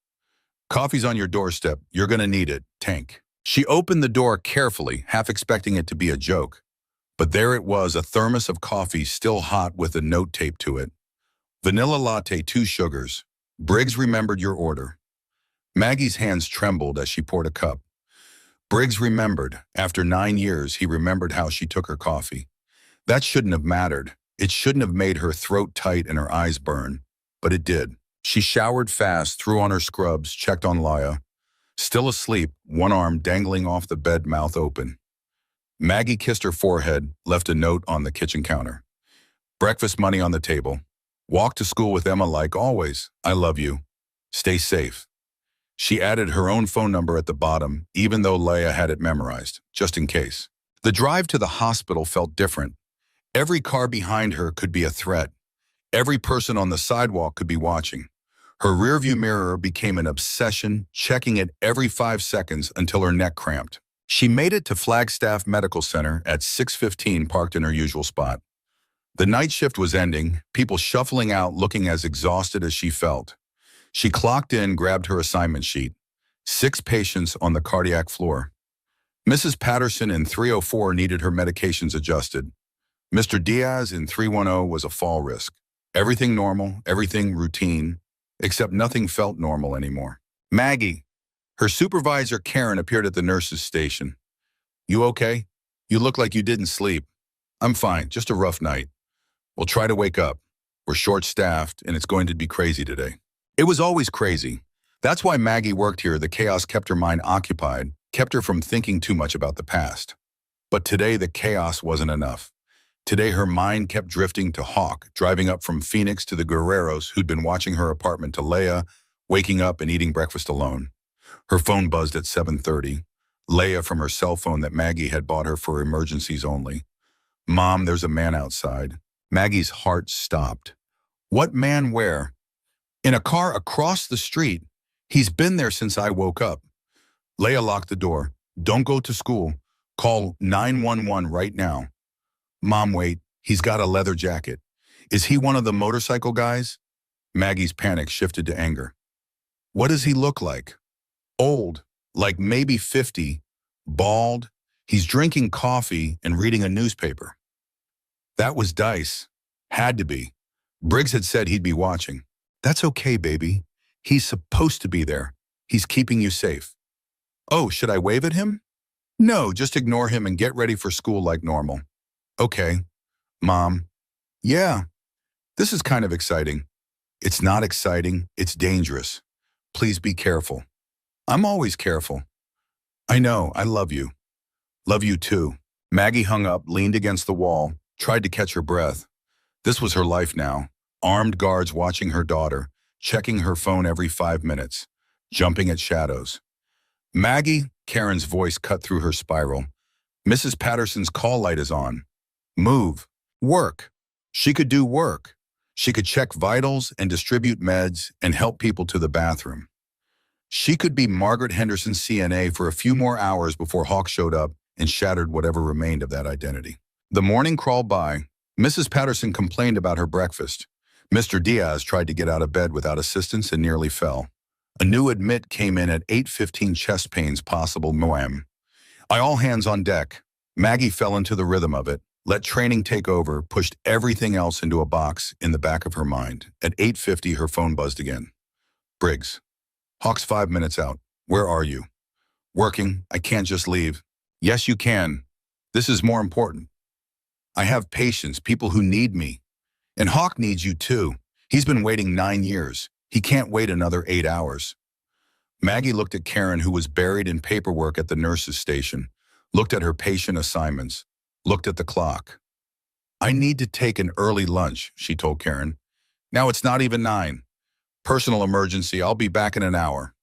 Coffee's on your doorstep. You're gonna need it. Tank. She opened the door carefully, half expecting it to be a joke. But there it was, a thermos of coffee still hot with a note taped to it. Vanilla latte, 2 sugars. Briggs remembered your order. Maggie's hands trembled as she poured a cup. Briggs remembered. After 9 years, he remembered how she took her coffee. That shouldn't have mattered. It shouldn't have made her throat tight and her eyes burn. But it did. She showered fast, threw on her scrubs, checked on Laya. Still asleep, one arm dangling off the bed, mouth open. Maggie kissed her forehead, left a note on the kitchen counter. Breakfast money on the table. Walk to school with Emma like always. I love you. Stay safe. She added her own phone number at the bottom, even though Leia had it memorized, just in case. The drive to the hospital felt different. Every car behind her could be a threat. Every person on the sidewalk could be watching. Her rearview mirror became an obsession, checking it every 5 seconds until her neck cramped. She made it to Flagstaff Medical Center at 6:15, parked in her usual spot. The night shift was ending, people shuffling out looking as exhausted as she felt. She clocked in, grabbed her assignment sheet. 6 patients on the cardiac floor. Mrs. Patterson in 304 needed her medications adjusted. Mr. Diaz in 310 was a fall risk. Everything normal, everything routine, except nothing felt normal anymore. Maggie. Her supervisor, Karen, appeared at the nurse's station. You okay? You look like you didn't sleep. I'm fine, just a rough night. We'll try to wake up. We're short-staffed, and it's going to be crazy today. It was always crazy. That's why Maggie worked here. The chaos kept her mind occupied, kept her from thinking too much about the past. But today, the chaos wasn't enough. Today, her mind kept drifting to Hawk, driving up from Phoenix to the Guerreros who'd been watching her apartment, to Leia, waking up and eating breakfast alone. Her phone buzzed at 7:30. Leia from her cell phone that Maggie had bought her for emergencies only. Mom, there's a man outside. Maggie's heart stopped. What man? Where? In a car across the street. He's been there since I woke up. Leia locked the door. Don't go to school. Call 911 right now. Mom, wait. He's got a leather jacket. Is he one of the motorcycle guys? Maggie's panic shifted to anger. What does he look like? Old, like maybe 50, bald. He's drinking coffee and reading a newspaper. That was Dice. Had to be. Briggs had said he'd be watching. That's okay, baby. He's supposed to be there. He's keeping you safe. Oh, should I wave at him? No, just ignore him and get ready for school like normal. Okay. Mom. Yeah. This is kind of exciting. It's not exciting. It's dangerous. Please be careful. I'm always careful. I know. I love you. Love you too. Maggie hung up, leaned against the wall, tried to catch her breath. This was her life now. Armed guards watching her daughter, checking her phone every 5 minutes, jumping at shadows. Maggie, Karen's voice cut through her spiral. Mrs. Patterson's call light is on. Move. Work. She could do work. She could check vitals and distribute meds and help people to the bathroom. She could be Margaret Henderson CNA for a few more hours before Hawk showed up and shattered whatever remained of that identity. The morning crawled by. Mrs. Patterson complained about her breakfast. Mr. Diaz tried to get out of bed without assistance and nearly fell. A new admit came in at 8:15, chest pains possible, moam. All hands on deck. Maggie fell into the rhythm of it, let training take over, pushed everything else into a box in the back of her mind. At 8:50, her phone buzzed again. Briggs. Hawk's 5 minutes out. Where are you? Working. I can't just leave. Yes, you can. This is more important. I have patients, people who need me. And Hawk needs you too. He's been waiting 9 years. He can't wait another 8 hours. Maggie looked at Karen, who was buried in paperwork at the nurse's station, looked at her patient assignments, looked at the clock. I need to take an early lunch, she told Karen. Now it's not even 9. Personal emergency, I'll be back in an hour.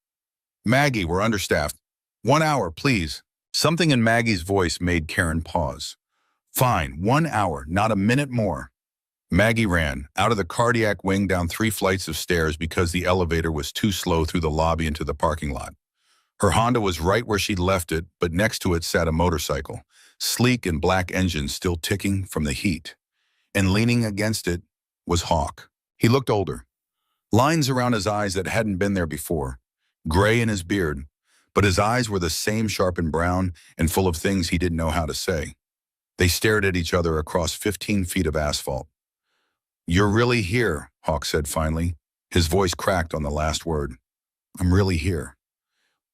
Maggie, we're understaffed. 1 hour, please. Something in Maggie's voice made Karen pause. Fine, 1 hour, not a minute more. Maggie ran out of the cardiac wing down 3 flights of stairs because the elevator was too slow through the lobby into the parking lot. Her Honda was right where she'd left it, but next to it sat a motorcycle, sleek and black engine still ticking from the heat. And leaning against it was Hawk. He looked older. Lines around his eyes that hadn't been there before. Gray in his beard, but his eyes were the same sharp and brown and full of things he didn't know how to say. They stared at each other across 15 feet of asphalt. You're really here, Hawk said finally. His voice cracked on the last word. I'm really here.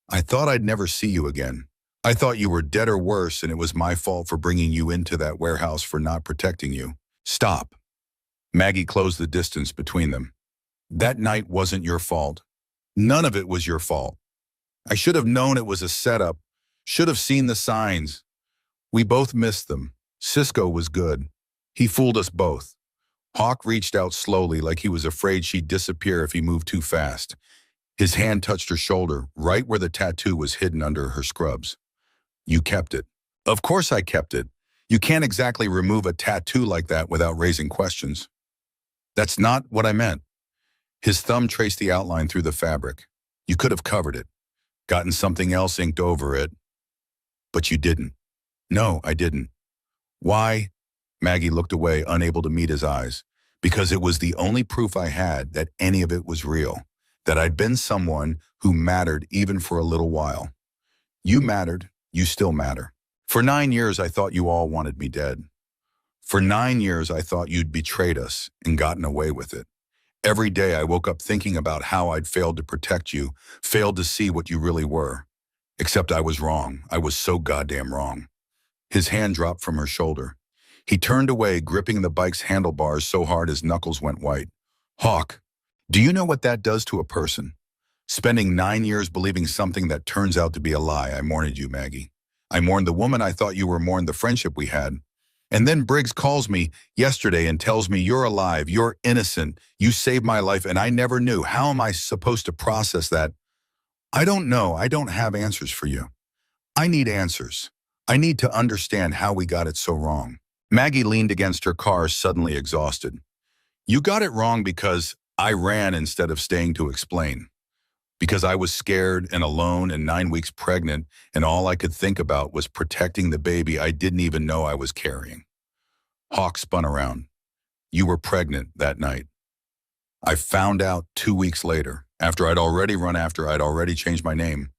I thought I'd never see you again. I thought you were dead or worse, and it was my fault for bringing you into that warehouse, for not protecting you. Stop. Maggie closed the distance between them. That night wasn't your fault. None of it was your fault. I should have known it was a setup, should have seen the signs. We both missed them. Cisco was good. He fooled us both. Hawk reached out slowly, like he was afraid she'd disappear if he moved too fast. His hand touched her shoulder, right where the tattoo was hidden under her scrubs. You kept it. Of course I kept it. You can't exactly remove a tattoo like that without raising questions. That's not what I meant. His thumb traced the outline through the fabric. You could have covered it, gotten something else inked over it. But you didn't. No, I didn't. Why? Maggie looked away, unable to meet his eyes. Because it was the only proof I had that any of it was real, that I'd been someone who mattered even for a little while. You mattered. You still matter. For 9 years, I thought you all wanted me dead. For 9 years, I thought you'd betrayed us and gotten away with it. Every day I woke up thinking about how I'd failed to protect you, failed to see what you really were. Except I was wrong. I was so goddamn wrong. His hand dropped from her shoulder. He turned away, gripping the bike's handlebars so hard his knuckles went white. Hawk, do you know what that does to a person? Spending 9 years believing something that turns out to be a lie. I mourned you, Maggie. I mourned the woman I thought you were, mourned the friendship we had. And then Briggs calls me yesterday and tells me you're alive, you're innocent, you saved my life, and I never knew. How am I supposed to process that? I don't know. I don't have answers for you. I need answers. I need to understand how we got it so wrong. Maggie leaned against her car, suddenly exhausted. You got it wrong because I ran instead of staying to explain. Because I was scared and alone and 9 weeks pregnant, and all I could think about was protecting the baby I didn't even know I was carrying. Hawk spun around. You were pregnant that night. I found out 2 weeks later, after I'd already run after I'd already changed my name.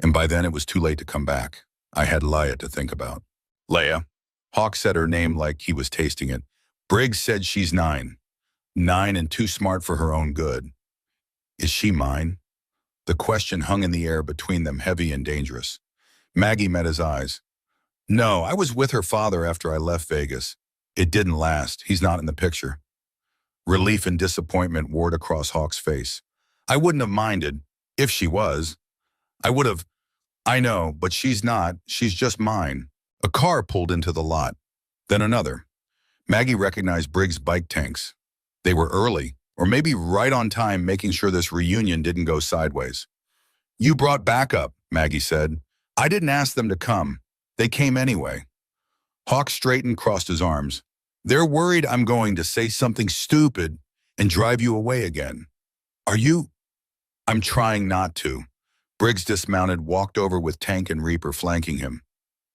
And by then it was too late to come back. I had Leia to think about. Leia. Hawk said her name like he was tasting it. Briggs said she's 9. 9 and too smart for her own good. Is she mine? The question hung in the air between them, heavy and dangerous. Maggie met his eyes. No, I was with her father after I left Vegas. It didn't last. He's not in the picture. Relief and disappointment warred across Hawk's face. I wouldn't have minded, if she was. I would have. I know, but she's not. She's just mine. A car pulled into the lot. Then another. Maggie recognized Briggs' bike tanks. They were early, or maybe right on time, making sure this reunion didn't go sideways. You brought backup, Maggie said. I didn't ask them to come. They came anyway. Hawk straightened, crossed his arms. They're worried I'm going to say something stupid and drive you away again. Are you? I'm trying not to. Briggs dismounted, walked over with Tank and Reaper flanking him.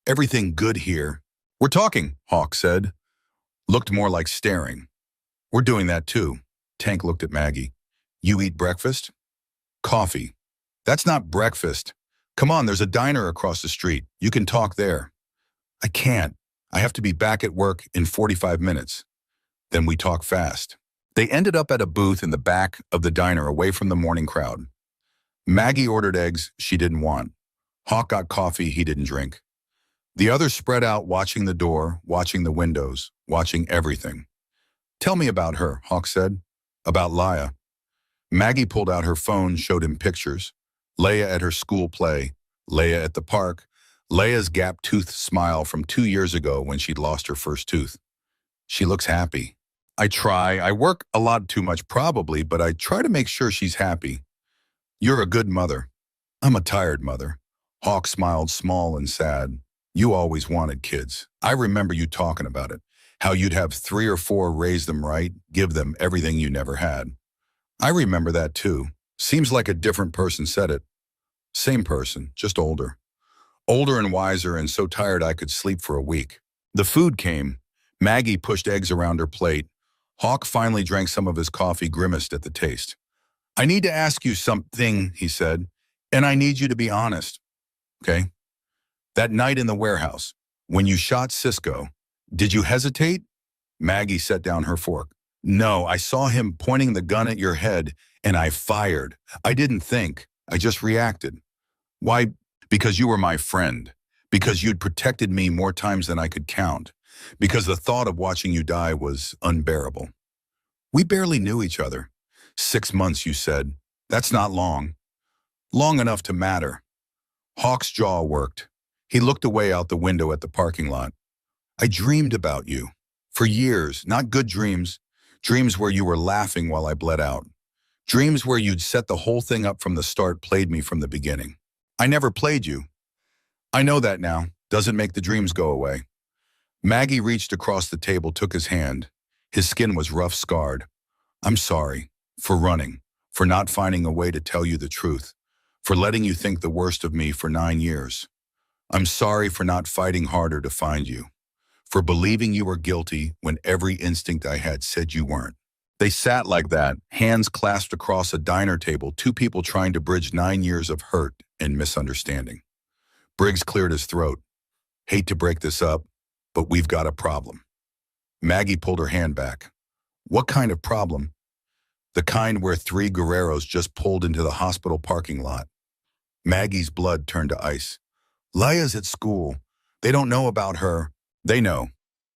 Everything good here? We're talking, Hawk said. Looked more like staring. We're doing that too. Tank looked at Maggie. You eat breakfast? Coffee. That's not breakfast. Come on, there's a diner across the street. You can talk there. I can't. I have to be back at work in 45 minutes. Then we talk fast. They ended up at a booth in the back of the diner away from the morning crowd. Maggie ordered eggs she didn't want. Hawk got coffee he didn't drink. The others spread out, watching the door, watching the windows, watching everything. Tell me about her, Hawk said. About Leia. Maggie pulled out her phone, showed him pictures. Leia at her school play, Leia at the park, Leia's gap-toothed smile from 2 years ago when she'd lost her first tooth. She looks happy. I work a lot too much probably, but I try to make sure she's happy. You're a good mother. I'm a tired mother. Hawk smiled, small and sad. You always wanted kids. I remember you talking about it. How you'd have 3 or 4, raise them right, give them everything you never had. I remember that too. Seems like a different person said it. Same person, just older. Older and wiser and so tired I could sleep for a week. The food came. Maggie pushed eggs around her plate. Hawk finally drank some of his coffee, grimaced at the taste. I need to ask you something, he said, and I need you to be honest. Okay? That night in the warehouse, when you shot Cisco, did you hesitate? Maggie set down her fork. No, I saw him pointing the gun at your head, and I fired. I didn't think. I just reacted. Why? Because you were my friend. Because you'd protected me more times than I could count. Because the thought of watching you die was unbearable. We barely knew each other. 6 months, you said. That's not long. Long enough to matter. Hawk's jaw worked. He looked away out the window at the parking lot. I dreamed about you. For years, not good dreams. Dreams where you were laughing while I bled out. Dreams where you'd set the whole thing up from the start, played me from the beginning. I never played you. I know that now. Doesn't make the dreams go away. Maggie reached across the table, took his hand. His skin was rough, scarred. I'm sorry. For running. For not finding a way to tell you the truth. For letting you think the worst of me for 9 years. I'm sorry for not fighting harder to find you. For believing you were guilty when every instinct I had said you weren't. They sat like that, hands clasped across a diner table, 2 people trying to bridge 9 years of hurt and misunderstanding. Briggs cleared his throat. Hate to break this up, but we've got a problem. Maggie pulled her hand back. What kind of problem? The kind where 3 Guerreros just pulled into the hospital parking lot. Maggie's blood turned to ice. Leia's at school. They don't know about her. They know.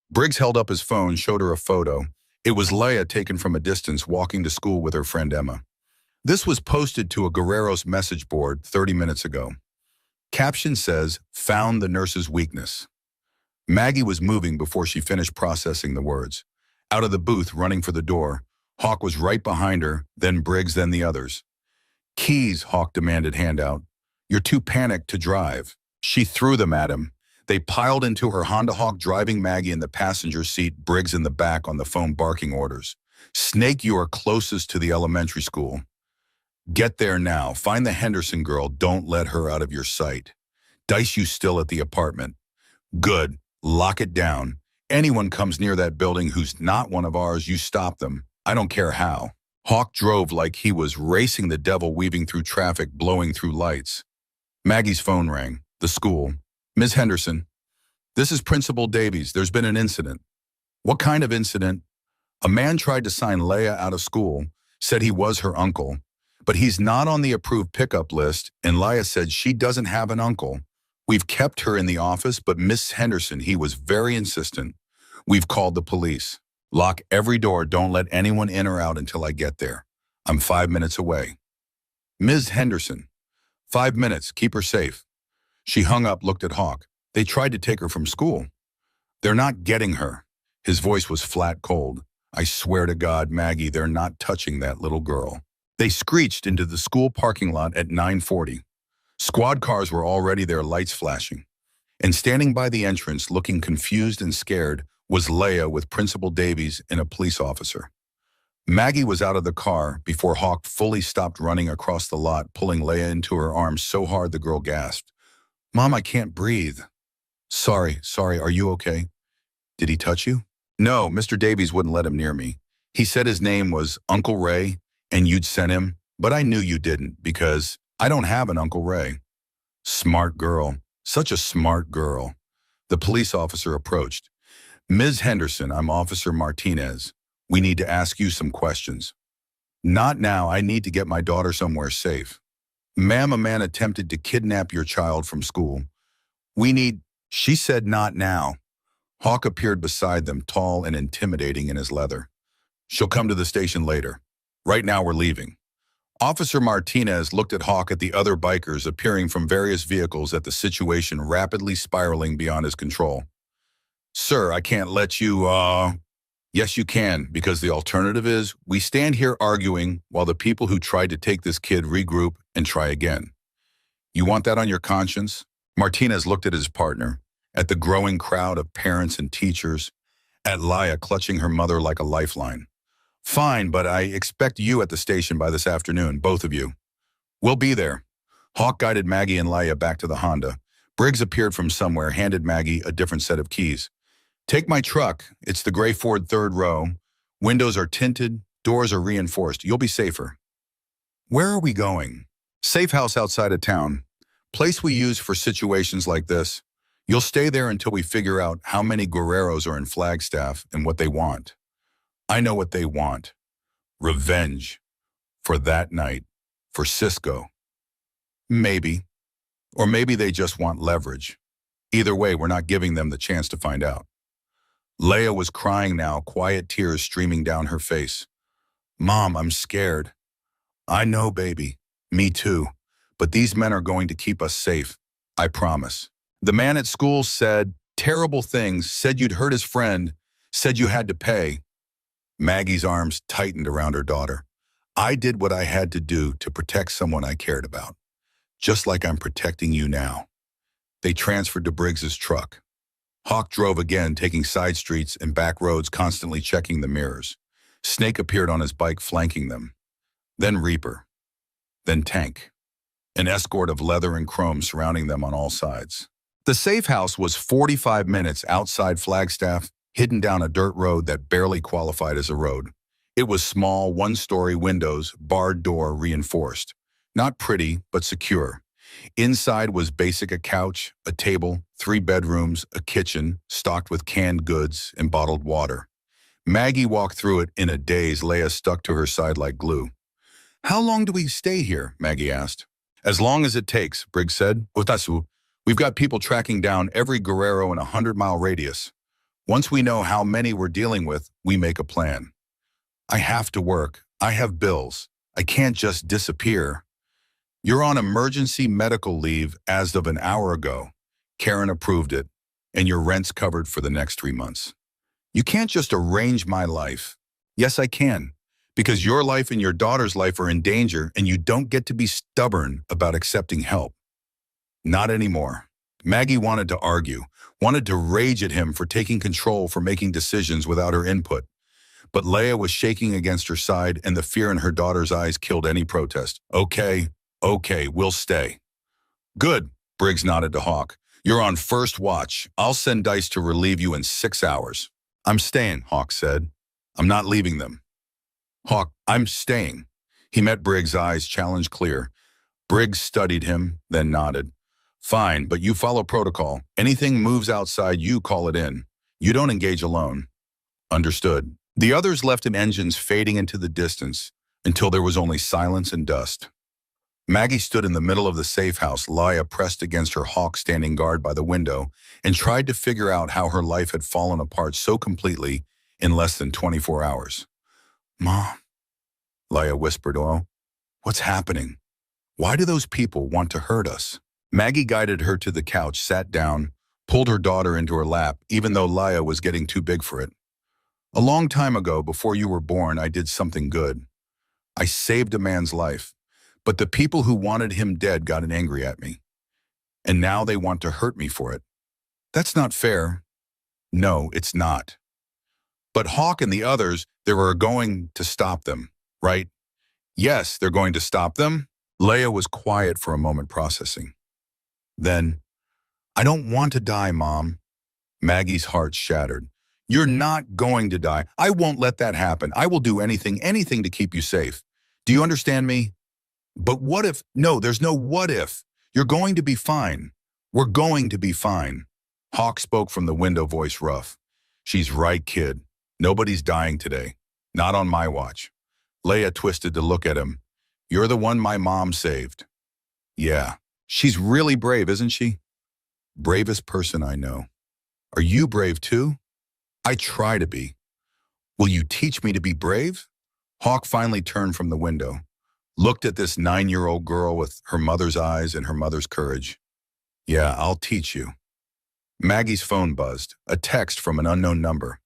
Briggs held up his phone, showed her a photo. It was Leia taken from a distance, walking to school with her friend Emma. This was posted to a Guerrero's message board 30 minutes ago. Caption says, found the nurse's weakness. Maggie was moving before she finished processing the words. Out of the booth, running for the door, Hawk was right behind her, then Briggs, then the others. Keys, Hawk demanded handout. You're too panicked to drive. She threw them at him. They piled into her Honda Hawk, driving Maggie in the passenger seat, Briggs in the back on the phone barking orders. Snake, you are closest to the elementary school. Get there now. Find the Henderson girl. Don't let her out of your sight. Dice, you still at the apartment. Good. Lock it down. Anyone comes near that building who's not one of ours, you stop them. I don't care how. Hawk drove like he was racing the devil, weaving through traffic, blowing through lights. Maggie's phone rang. The school. Ms. Henderson, this is Principal Davies. There's been an incident. What kind of incident? A man tried to sign Leia out of school, said he was her uncle, but he's not on the approved pickup list, and Leia said she doesn't have an uncle. We've kept her in the office, but Miss Henderson, he was very insistent. We've called the police. Lock every door. Don't let anyone in or out until I get there. I'm 5 minutes away. Ms. Henderson, 5 minutes. Keep her safe. She hung up, looked at Hawk. They tried to take her from school. They're not getting her. His voice was flat cold. I swear to God, Maggie, they're not touching that little girl. They screeched into the school parking lot at 9:40. Squad cars were already there, lights flashing. And standing by the entrance, looking confused and scared, was Leia with Principal Davies and a police officer. Maggie was out of the car before Hawk fully stopped running across the lot, pulling Leia into her arms so hard the girl gasped. "Mom, I can't breathe." Sorry, are you okay? Did he touch you?" "No, Mr. Davies wouldn't let him near me. He said his name was Uncle Ray and you'd sent him, but I knew you didn't because I don't have an Uncle Ray." Smart girl. Such a smart girl. The police officer approached. "Ms. Henderson, I'm Officer Martinez. We need to ask you some questions." "Not now. I need to get my daughter somewhere safe." "Ma'am, a man attempted to kidnap your child from school. We need—" She said not now. Hawk appeared beside them, tall and intimidating in his leather. "She'll come to the station later. Right now we're leaving." Officer Martinez looked at Hawk at the other bikers appearing from various vehicles at the situation rapidly spiraling beyond his control. "Sir, I can't let you, Yes, you can, because the alternative is we stand here arguing while the people who tried to take this kid regroup and try again. You want that on your conscience?" Martinez looked at his partner, at the growing crowd of parents and teachers, at Laia clutching her mother like a lifeline. "Fine, but I expect you at the station by this afternoon, both of you." "We'll be there." Hawk guided Maggie and Laia back to the Honda. Briggs appeared from somewhere, handed Maggie a different set of keys. "Take my truck. It's the gray Ford third row. Windows are tinted, doors are reinforced. You'll be safer." "Where are we going?" "Safe house outside of town. Place we use for situations like this. You'll stay there until we figure out how many Guerreros are in Flagstaff and what they want." "I know what they want. Revenge. For that night. For Cisco." "Maybe. Or maybe they just want leverage. Either way, we're not giving them the chance to find out." Leia was crying now, quiet tears streaming down her face. "Mom, I'm scared." "I know, baby. Me too. But these men are going to keep us safe. I promise." "The man at school said terrible things, said you'd hurt his friend, said you had to pay." Maggie's arms tightened around her daughter. "I did what I had to do to protect someone I cared about, just like I'm protecting you now." They transferred to Briggs's truck. Hawk drove again, taking side streets and back roads, constantly checking the mirrors. Snake appeared on his bike, flanking them. Then Reaper. Then Tank. An escort of leather and chrome surrounding them on all sides. The safe house was 45 minutes outside Flagstaff, hidden down a dirt road that barely qualified as a road. It was small, one-story windows, barred door, reinforced. Not pretty, but secure. Inside was basic: a couch, a table, 3 bedrooms, a kitchen, stocked with canned goods and bottled water. Maggie walked through it in a daze. Leia stuck to her side like glue. "How long do we stay here?" Maggie asked. "As long as it takes," Briggs said. "Otasu, we've got people tracking down every Guerrero in a 100-mile radius. Once we know how many we're dealing with, we make a plan." "I have to work. I have bills. I can't just disappear." "You're on emergency medical leave as of an hour ago. Karen approved it, and your rent's covered for the next 3 months." "You can't just arrange my life." "Yes, I can, because your life and your daughter's life are in danger, and you don't get to be stubborn about accepting help." "Not anymore." Maggie wanted to argue, wanted to rage at him for taking control, for making decisions without her input. But Leia was shaking against her side, and the fear in her daughter's eyes killed any protest. Okay, we'll stay." "Good," Briggs nodded to Hawk. "You're on first watch. I'll send Dice to relieve you in 6 hours. "I'm staying," Hawk said. "I'm not leaving them." "Hawk, I'm staying." He met Briggs' eyes, challenge clear. Briggs studied him, then nodded. "Fine, but you follow protocol. Anything moves outside, you call it in. You don't engage alone." "Understood." The others left him, engines fading into the distance until there was only silence and dust. Maggie stood in the middle of the safe house, Laia pressed against her, Hawk standing guard by the window, and tried to figure out how her life had fallen apart so completely in less than 24 hours. "Mom," Laia whispered, "Oh, what's happening? Why do those people want to hurt us?" Maggie guided her to the couch, sat down, pulled her daughter into her lap, even though Laia was getting too big for it. "A long time ago, before you were born, I did something good. I saved a man's life, but the people who wanted him dead got angry at me. And now they want to hurt me for it. That's not fair. No, it's not. But Hawk and the others, they were going to stop them, right? Yes, they're going to stop them. Leia was quiet for a moment, processing. Then, I don't want to die, Mom. Maggie's heart shattered. You're not going to die. I won't let that happen. I will do anything to keep you safe. Do you understand me? But what if? No, there's no what if. You're going to be fine. We're going to be fine. Hawk spoke from the window, voice rough. She's right, kid. Nobody's dying today. Not on my watch. Leia twisted to look at him. You're the one my mom saved. Yeah, she's really brave, isn't she? Bravest person I know. Are you brave too? I try to be. Will you teach me to be brave? Hawk finally turned from the window, looked at this 9-year-old girl with her mother's eyes and her mother's courage. Yeah, I'll teach you. Maggie's phone buzzed, a text from an unknown number.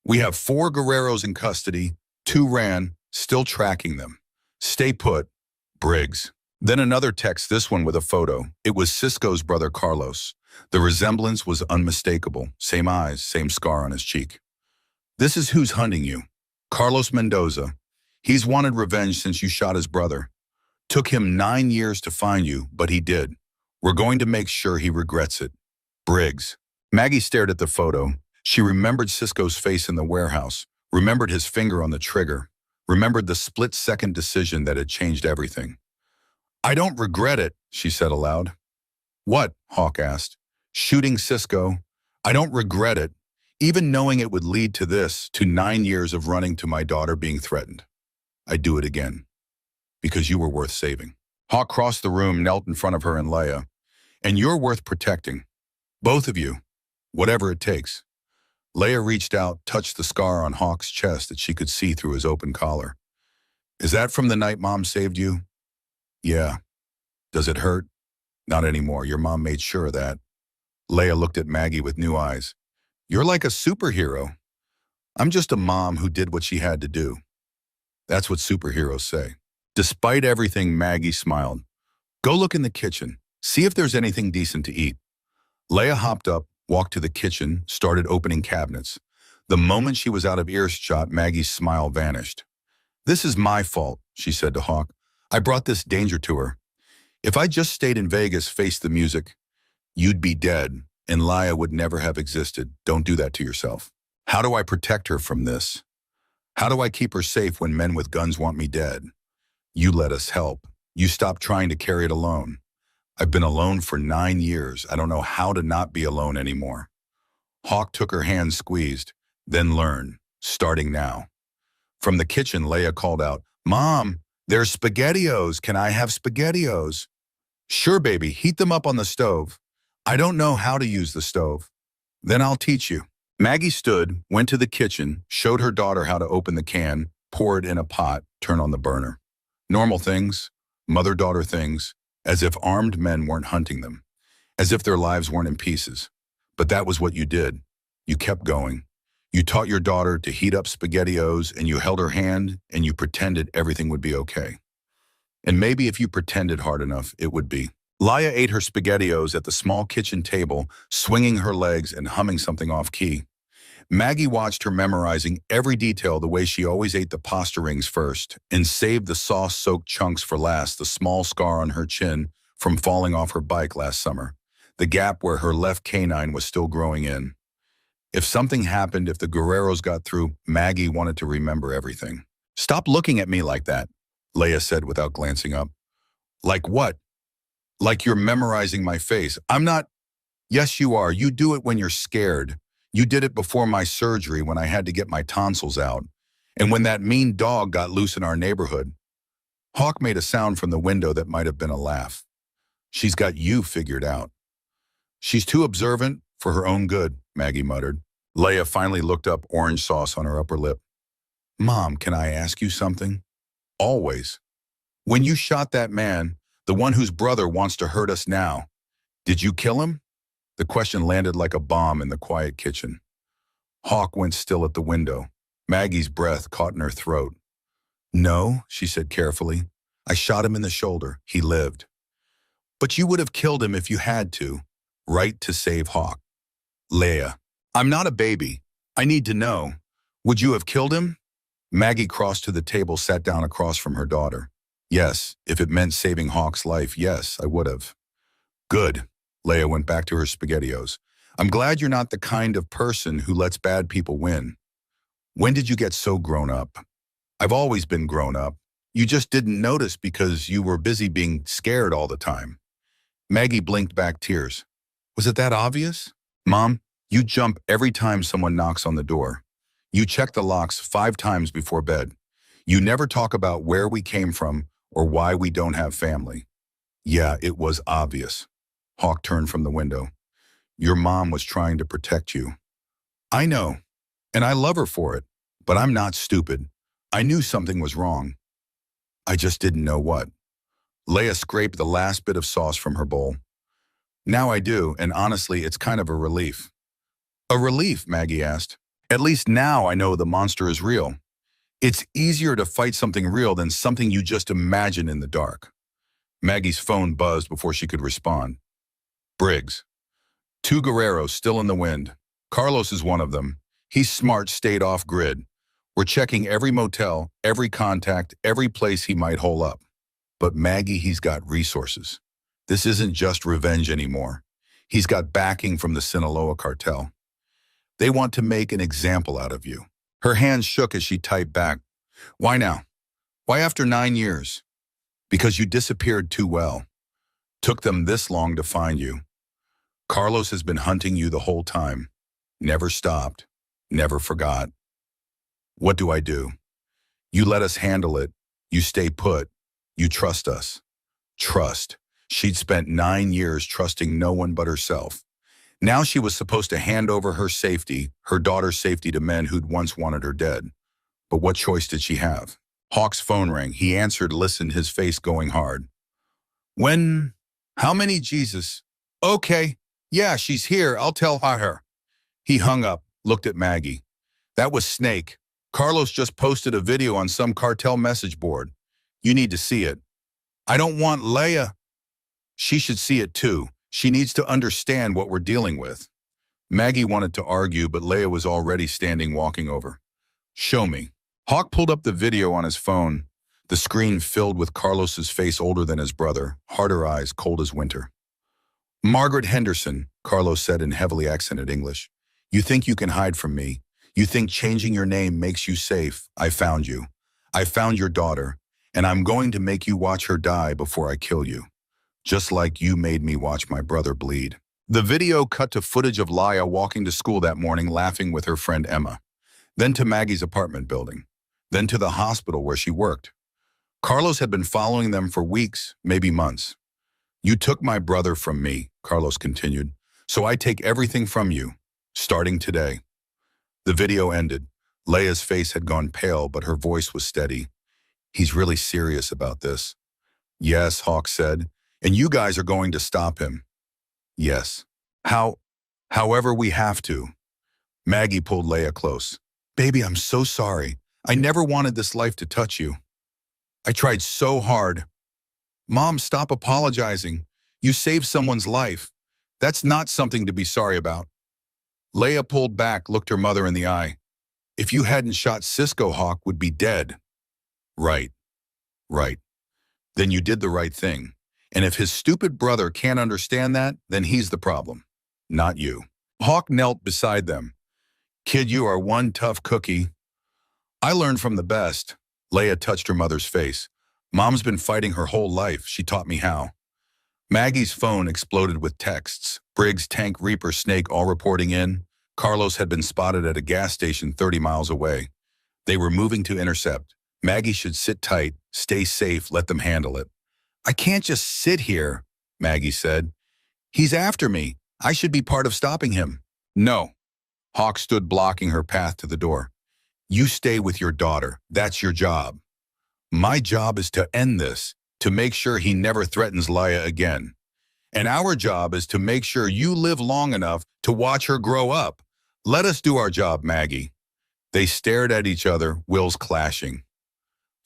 We have 4 Guerreros in custody, 2 ran, still tracking them. Stay put, Briggs. Then another text, this one with a photo. It was Cisco's brother Carlos. The resemblance was unmistakable. Same eyes, same scar on his cheek. This is who's hunting you. Carlos Mendoza. He's wanted revenge since you shot his brother. Took him 9 years to find you, but he did. We're going to make sure he regrets it. Briggs. Maggie stared at the photo. She remembered Cisco's face in the warehouse, remembered his finger on the trigger, remembered the split-second decision that had changed everything. I don't regret it, she said aloud. What? Hawk asked. Shooting Cisco. I don't regret it, even knowing it would lead to this, to 9 years of running to my daughter being threatened. I'd do it again, because you were worth saving. Hawk crossed the room, knelt in front of her and Leia. And you're worth protecting. Both of you. Whatever it takes. Leia reached out, touched the scar on Hawk's chest that she could see through his open collar. Is that from the night Mom saved you? Yeah. Does it hurt? Not anymore. Your mom made sure of that. Leia looked at Maggie with new eyes. You're like a superhero. I'm just a mom who did what she had to do. That's what superheroes say. Despite everything, Maggie smiled. Go look in the kitchen. See if there's anything decent to eat. Leia hopped up, walked to the kitchen, started opening cabinets. The moment she was out of earshot, Maggie's smile vanished. This is my fault, she said to Hawk. I brought this danger to her. If I just stayed in Vegas, faced the music, you'd be dead, and Leia would never have existed. Don't do that to yourself. How do I protect her from this? How do I keep her safe when men with guns want me dead? You let us help. You stop trying to carry it alone. I've been alone for 9 years. I don't know how to not be alone anymore. Hawk took her hand, squeezed. Then learn, starting now. From the kitchen, Leia called out, Mom, there's SpaghettiOs. Can I have SpaghettiOs? Sure, baby. Heat them up on the stove. I don't know how to use the stove. Then I'll teach you. Maggie stood, went to the kitchen, showed her daughter how to open the can, pour it in a pot, turn on the burner. Normal things, mother-daughter things, as if armed men weren't hunting them, as if their lives weren't in pieces. But that was what you did. You kept going. You taught your daughter to heat up SpaghettiOs, and you held her hand, and you pretended everything would be okay. And maybe if you pretended hard enough, it would be. Leia ate her SpaghettiOs at the small kitchen table, swinging her legs and humming something off-key. Maggie watched her memorizing every detail the way she always ate the pasta rings first and saved the sauce-soaked chunks for last, the small scar on her chin from falling off her bike last summer, the gap where her left canine was still growing in. If something happened, if the Guerreros got through, Maggie wanted to remember everything. Stop looking at me like that, Leia said without glancing up. Like what? Like you're memorizing my face. I'm not. Yes, you are. You do it when you're scared. You did it before my surgery when I had to get my tonsils out. And when that mean dog got loose in our neighborhood. Hawk made a sound from the window that might have been a laugh. She's got you figured out. She's too observant for her own good, Maggie muttered. Leia finally looked up, orange sauce on her upper lip. Mom, can I ask you something? Always. When you shot that man, the one whose brother wants to hurt us now, did you kill him? The question landed like a bomb in the quiet kitchen. Hawk went still at the window. Maggie's breath caught in her throat. No, she said carefully. I shot him in the shoulder. He lived. But you would have killed him if you had to, right to save Hawk. Leia. I'm not a baby. I need to know. Would you have killed him? Maggie crossed to the table, sat down across from her daughter. Yes, if it meant saving Hawk's life, yes, I would have. Good. Leia went back to her SpaghettiOs. I'm glad you're not the kind of person who lets bad people win. When did you get so grown up? I've always been grown up. You just didn't notice because you were busy being scared all the time. Maggie blinked back tears. Was it that obvious? Mom, you jump every time someone knocks on the door. You check the locks 5 times before bed. You never talk about where we came from or why we don't have family. Yeah, it was obvious. Hawk turned from the window. Your mom was trying to protect you. I know, and I love her for it, but I'm not stupid. I knew something was wrong. I just didn't know what. Leia scraped the last bit of sauce from her bowl. Now I do, and honestly, it's kind of a relief. A relief, Maggie asked. At least now I know the monster is real. It's easier to fight something real than something you just imagine in the dark. Maggie's phone buzzed before she could respond. Briggs. 2 Guerreros still in the wind. Carlos is one of them. He's smart, stayed off grid. We're checking every motel, every contact, every place he might hole up. But Maggie, he's got resources. This isn't just revenge anymore. He's got backing from the Sinaloa cartel. They want to make an example out of you. Her hands shook as she typed back. Why now? Why after 9 years? Because you disappeared too well. Took them this long to find you. Carlos has been hunting you the whole time. Never stopped. Never forgot. What do I do? You let us handle it. You stay put. You trust us. Trust. She'd spent 9 years trusting no one but herself. Now she was supposed to hand over her safety, her daughter's safety, to men who'd once wanted her dead. But what choice did she have? Hawk's phone rang. He answered, listened, his face going hard. When? How many, Jesus? Okay. Yeah, she's here. I'll tell her. He hung up, looked at Maggie. That was Snake. Carlos just posted a video on some cartel message board. You need to see it. I don't want Leia. She should see it too. She needs to understand what we're dealing with. Maggie wanted to argue, but Leia was already standing, walking over. Show me. Hawk pulled up the video on his phone. The screen filled with Carlos's face, older than his brother, harder eyes, cold as winter. Margaret Henderson, Carlos said in heavily accented English. You think you can hide from me. You think changing your name makes you safe. I found you. I found your daughter, and I'm going to make you watch her die before I kill you. Just like you made me watch my brother bleed. The video cut to footage of Leia walking to school that morning, laughing with her friend Emma. Then to Maggie's apartment building. Then to the hospital where she worked. Carlos had been following them for weeks, maybe months. You took my brother from me, Carlos continued, so I take everything from you, starting today. The video ended. Leia's face had gone pale, but her voice was steady. He's really serious about this. Yes, Hawk said, and you guys are going to stop him. Yes. However we have to. Maggie pulled Leia close. Baby, I'm so sorry. I never wanted this life to touch you. I tried so hard. Mom, stop apologizing. You saved someone's life. That's not something to be sorry about. Leia pulled back, looked her mother in the eye. If you hadn't shot Cisco, Hawk would be dead. Right. Then you did the right thing. And if his stupid brother can't understand that, then he's the problem, not you. Hawk knelt beside them. Kid, you are one tough cookie. I learned from the best. Leia touched her mother's face. Mom's been fighting her whole life. She taught me how. Maggie's phone exploded with texts. Briggs, Tank, Reaper, Snake all reporting in. Carlos had been spotted at a gas station 30 miles away. They were moving to intercept. Maggie should sit tight, stay safe, let them handle it. I can't just sit here, Maggie said. He's after me. I should be part of stopping him. No. Hawk stood blocking her path to the door. You stay with your daughter. That's your job. My job is to end this, to make sure he never threatens Leia again. And our job is to make sure you live long enough to watch her grow up. Let us do our job, Maggie. They stared at each other, wills clashing.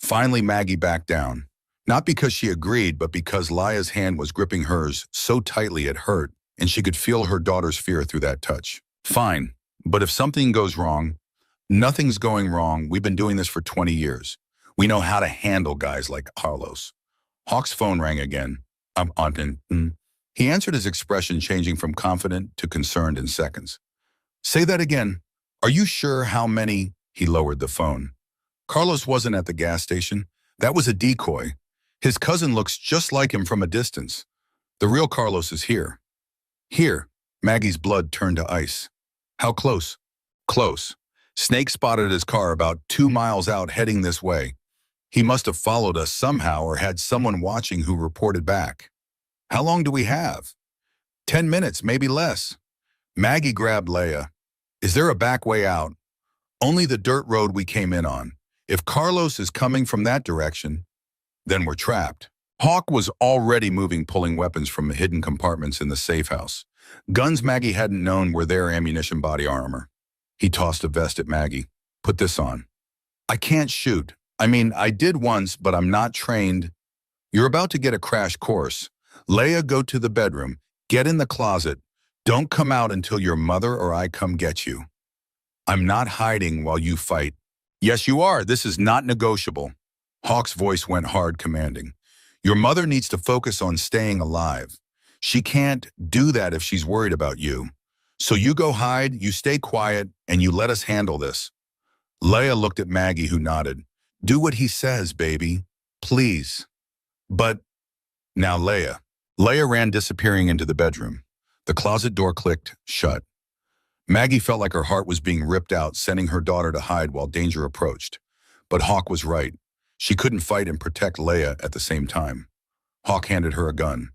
Finally, Maggie backed down. Not because she agreed, but because Leia's hand was gripping hers so tightly it hurt, and she could feel her daughter's fear through that touch. Fine, but if something goes wrong, nothing's going wrong. We've been doing this for 20 years. We know how to handle guys like Carlos. Hawk's phone rang again. I'm on. He answered, his expression changing from confident to concerned in seconds. Say that again. Are you sure how many? He lowered the phone. Carlos wasn't at the gas station. That was a decoy. His cousin looks just like him from a distance. The real Carlos is here. Here. Maggie's blood turned to ice. How close? Close. Snake spotted his car about 2 miles out heading this way. He must have followed us somehow or had someone watching who reported back. How long do we have? 10 minutes, maybe less. Maggie grabbed Leia. Is there a back way out? Only the dirt road we came in on. If Carlos is coming from that direction, then we're trapped. Hawk was already moving, pulling weapons from hidden compartments in the safe house. Guns Maggie hadn't known were their ammunition, body armor. He tossed a vest at Maggie. Put this on. I can't shoot. I mean, I did once, but I'm not trained. You're about to get a crash course. Leia, go to the bedroom. Get in the closet. Don't come out until your mother or I come get you. I'm not hiding while you fight. Yes, you are. This is not negotiable. Hawk's voice went hard, commanding. Your mother needs to focus on staying alive. She can't do that if she's worried about you. So you go hide, you stay quiet, and you let us handle this. Leia looked at Maggie, who nodded. Do what he says, baby. Please. But now Leia. Leia ran, disappearing into the bedroom. The closet door clicked shut. Maggie felt like her heart was being ripped out, sending her daughter to hide while danger approached. But Hawk was right. She couldn't fight and protect Leia at the same time. Hawk handed her a gun.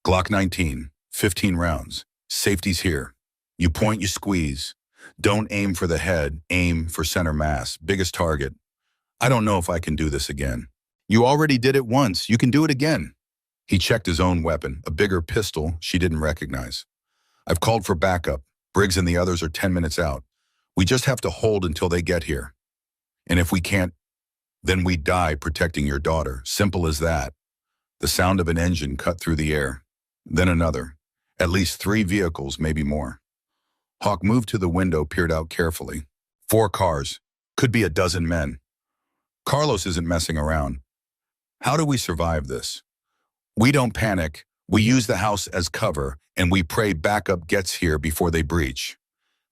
Glock 19, 15 rounds. Safety's here. You point, you squeeze. Don't aim for the head, aim for center mass, biggest target. I don't know if I can do this again. You already did it once, you can do it again. He checked his own weapon, a bigger pistol she didn't recognize. I've called for backup. Briggs and the others are 10 minutes out. We just have to hold until they get here. And if we can't, then we die protecting your daughter. Simple as that. The sound of an engine cut through the air. Then another. At least 3 vehicles, maybe more. Hawk moved to the window, peered out carefully. 4 cars. Could be a dozen men. Carlos isn't messing around. How do we survive this? We don't panic. We use the house as cover, and we pray backup gets here before they breach.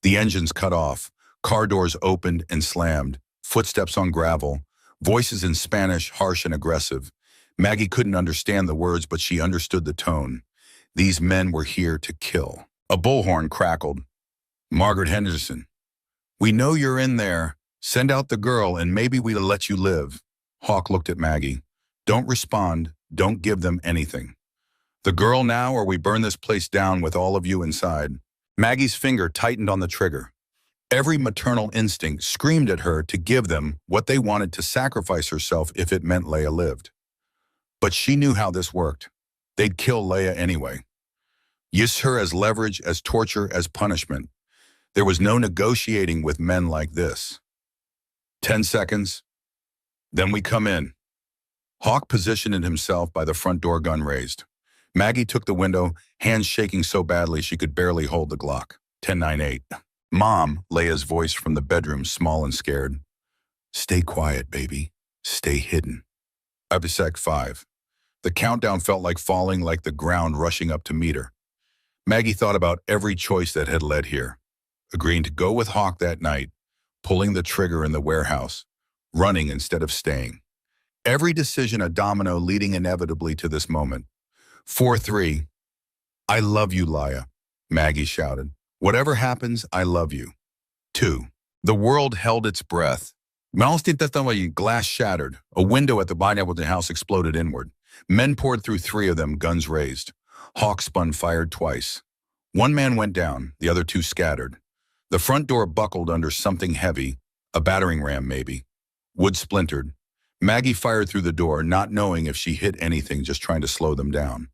The engines cut off. Car doors opened and slammed. Footsteps on gravel. Voices in Spanish, harsh and aggressive. Maggie couldn't understand the words, but she understood the tone. These men were here to kill. A bullhorn crackled. Margaret Henderson. We know you're in there. Send out the girl and maybe we'll let you live. Hawk looked at Maggie. Don't respond. Don't give them anything. The girl now, or we burn this place down with all of you inside. Maggie's finger tightened on the trigger. Every maternal instinct screamed at her to give them what they wanted, to sacrifice herself if it meant Leia lived. But she knew how this worked. They'd kill Leia anyway. Use her as leverage, as torture, as punishment. There was no negotiating with men like this. 10 seconds. Then we come in. Hawk positioned himself by the front door, gun raised. Maggie took the window, hands shaking so badly she could barely hold the Glock. 10-9-8. Mom, Leia's voice from the bedroom, small and scared. Stay quiet, baby. Stay hidden. Ibisec 5. The countdown felt like falling, like the ground rushing up to meet her. Maggie thought about every choice that had led here. Agreeing to go with Hawk that night, pulling the trigger in the warehouse, running instead of staying. Every decision a domino leading inevitably to this moment. 4-3. I love you, Leia, Maggie shouted. Whatever happens, I love you. 2. The world held its breath. Glass shattered. A window at the bottom of the house exploded inward. Men poured through 3 of them, guns raised. Hawk spun, fired twice. 1 man went down, the other 2 scattered. The front door buckled under something heavy, a battering ram maybe. Wood splintered. Maggie fired through the door, not knowing if she hit anything, just trying to slow them down.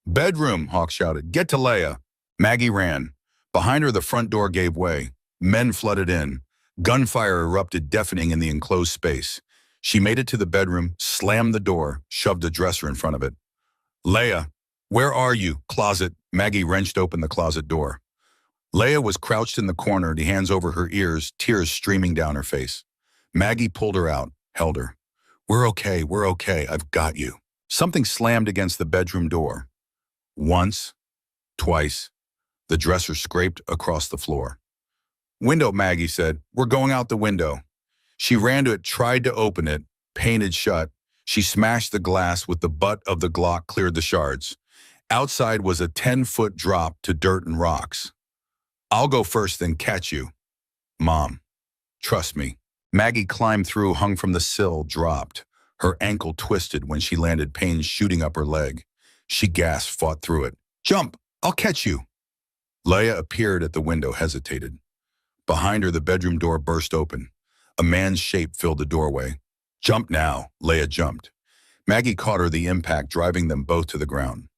Bedroom, Hawk shouted. Get to Leia. Maggie ran. Behind her, the front door gave way. Men flooded in. Gunfire erupted, deafening in the enclosed space. She made it to the bedroom, slammed the door, shoved a dresser in front of it. Leia, where are you? Closet. Maggie wrenched open the closet door. Leia was crouched in the corner, the hands over her ears, tears streaming down her face. Maggie pulled her out, held her. We're okay, I've got you. Something slammed against the bedroom door. Once, twice, the dresser scraped across the floor. Window, Maggie said. We're going out the window. She ran to it, tried to open it, painted shut. She smashed the glass with the butt of the Glock, cleared the shards. Outside was a 10-foot drop to dirt and rocks. I'll go first, then catch you. Mom, trust me. Maggie climbed through, hung from the sill, dropped. Her ankle twisted when she landed, pain shooting up her leg. She gasped, fought through it. Jump! I'll catch you! Leia appeared at the window, hesitated. Behind her, the bedroom door burst open. A man's shape filled the doorway. Jump now! Leia jumped. Maggie caught her, the impact driving them both to the ground.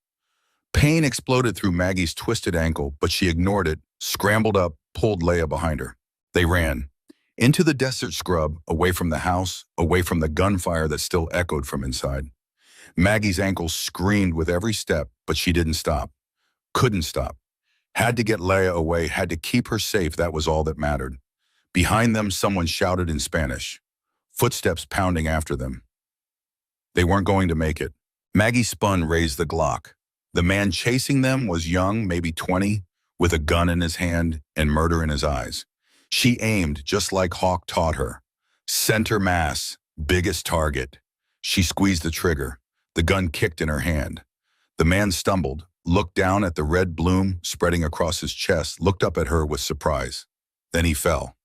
Pain exploded through Maggie's twisted ankle, but she ignored it, scrambled up, pulled Leia behind her. They ran. Into the desert scrub, away from the house, away from the gunfire that still echoed from inside. Maggie's ankles screamed with every step, but she didn't stop. Couldn't stop. Had to get Leia away, had to keep her safe, that was all that mattered. Behind them, someone shouted in Spanish. Footsteps pounding after them. They weren't going to make it. Maggie spun, raised the Glock. The man chasing them was young, maybe 20, with a gun in his hand and murder in his eyes. She aimed just like Hawk taught her. Center mass, biggest target. She squeezed the trigger. The gun kicked in her hand. The man stumbled, looked down at the red bloom spreading across his chest, looked up at her with surprise. Then he fell.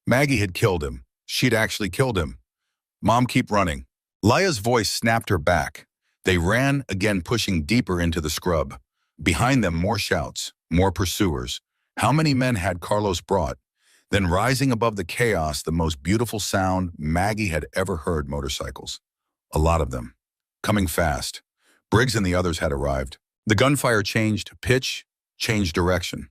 Maggie had killed him. She'd actually killed him. Mom, keep running. Leia's voice snapped her back. They ran, again pushing deeper into the scrub. Behind them, more shouts, more pursuers. How many men had Carlos brought? Then rising above the chaos, the most beautiful sound Maggie had ever heard: motorcycles. A lot of them. Coming fast. Briggs and the others had arrived. The gunfire changed pitch, changed direction.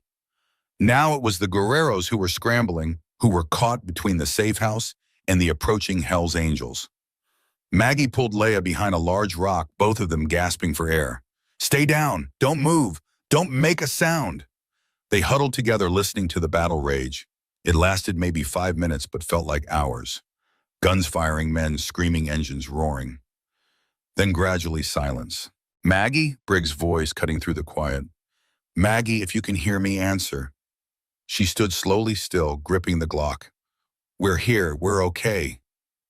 Now it was the guerreros who were scrambling, who were caught between the safe house and the approaching Hell's Angels. Maggie pulled Leia behind a large rock, both of them gasping for air. Stay down! Don't move! Don't make a sound! They huddled together, listening to the battle rage. It lasted maybe 5 minutes, but felt like hours. Guns firing, men screaming, engines roaring. Then gradually silence. Maggie? Briggs' voice cutting through the quiet. Maggie, if you can hear me, answer. She stood slowly still, gripping the Glock. We're here, we're okay.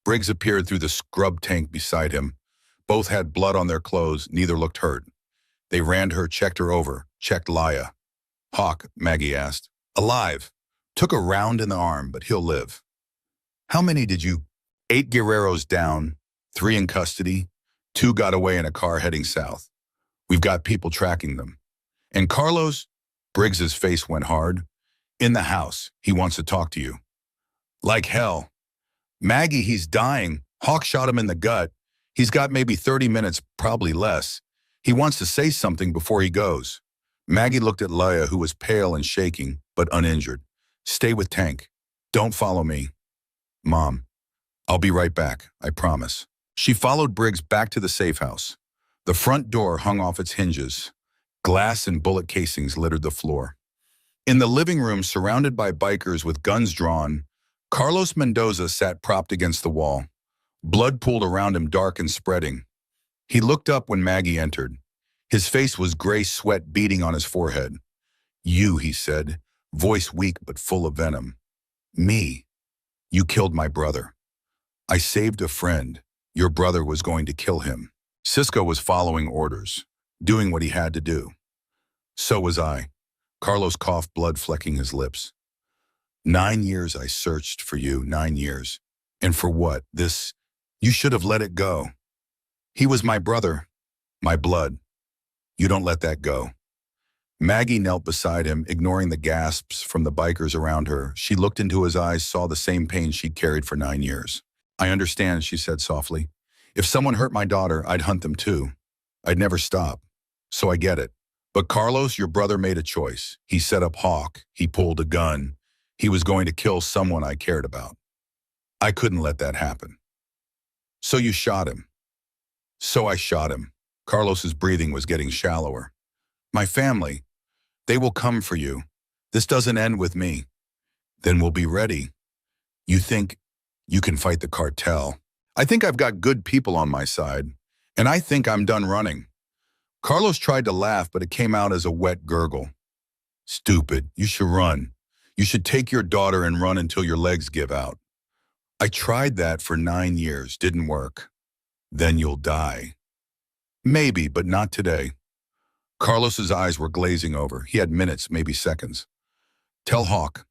Briggs appeared through the scrub tank beside him. Both had blood on their clothes, neither looked hurt. They ran to her, checked her over, checked Leia. Hawk, Maggie asked. Alive. Took a round in the arm, but he'll live. How many did you? 8 guerreros down, 3 in custody, 2 got away in a car heading south. We've got people tracking them. And Carlos? Briggs's face went hard. In the house. He wants to talk to you. Like hell. Maggie, he's dying. Hawk shot him in the gut. He's got maybe 30 minutes, probably less. He wants to say something before he goes. Maggie looked at Leia, who was pale and shaking, but uninjured. Stay with Tank. Don't follow me. Mom, I'll be right back, I promise. She followed Briggs back to the safe house. The front door hung off its hinges. Glass and bullet casings littered the floor. In the living room, surrounded by bikers with guns drawn, Carlos Mendoza sat propped against the wall. Blood pooled around him, dark and spreading. He looked up when Maggie entered. His face was gray, sweat beading on his forehead. You, he said, voice weak but full of venom. Me. You killed my brother. I saved a friend. Your brother was going to kill him. Cisco was following orders, doing what he had to do. So was I. Carlos coughed, blood flecking his lips. 9 years I searched for you, 9 years. And for what? This? You should have let it go. He was my brother, my blood. You don't let that go. Maggie knelt beside him, ignoring the gasps from the bikers around her. She looked into his eyes, saw the same pain she'd carried for 9 years. I understand, she said softly. If someone hurt my daughter, I'd hunt them too. I'd never stop. So I get it. But Carlos, your brother made a choice. He set up Hawk. He pulled a gun. He was going to kill someone I cared about. I couldn't let that happen. So you shot him. So I shot him. Carlos's breathing was getting shallower. My family, they will come for you. This doesn't end with me. Then we'll be ready. You think you can fight the cartel? I think I've got good people on my side, and I think I'm done running. Carlos tried to laugh, but it came out as a wet gurgle. Stupid, you should run. You should take your daughter and run until your legs give out. I tried that for 9 years, didn't work. Then you'll die. Maybe, but not today. Carlos's eyes were glazing over. He had minutes, maybe seconds. Tell Hawk.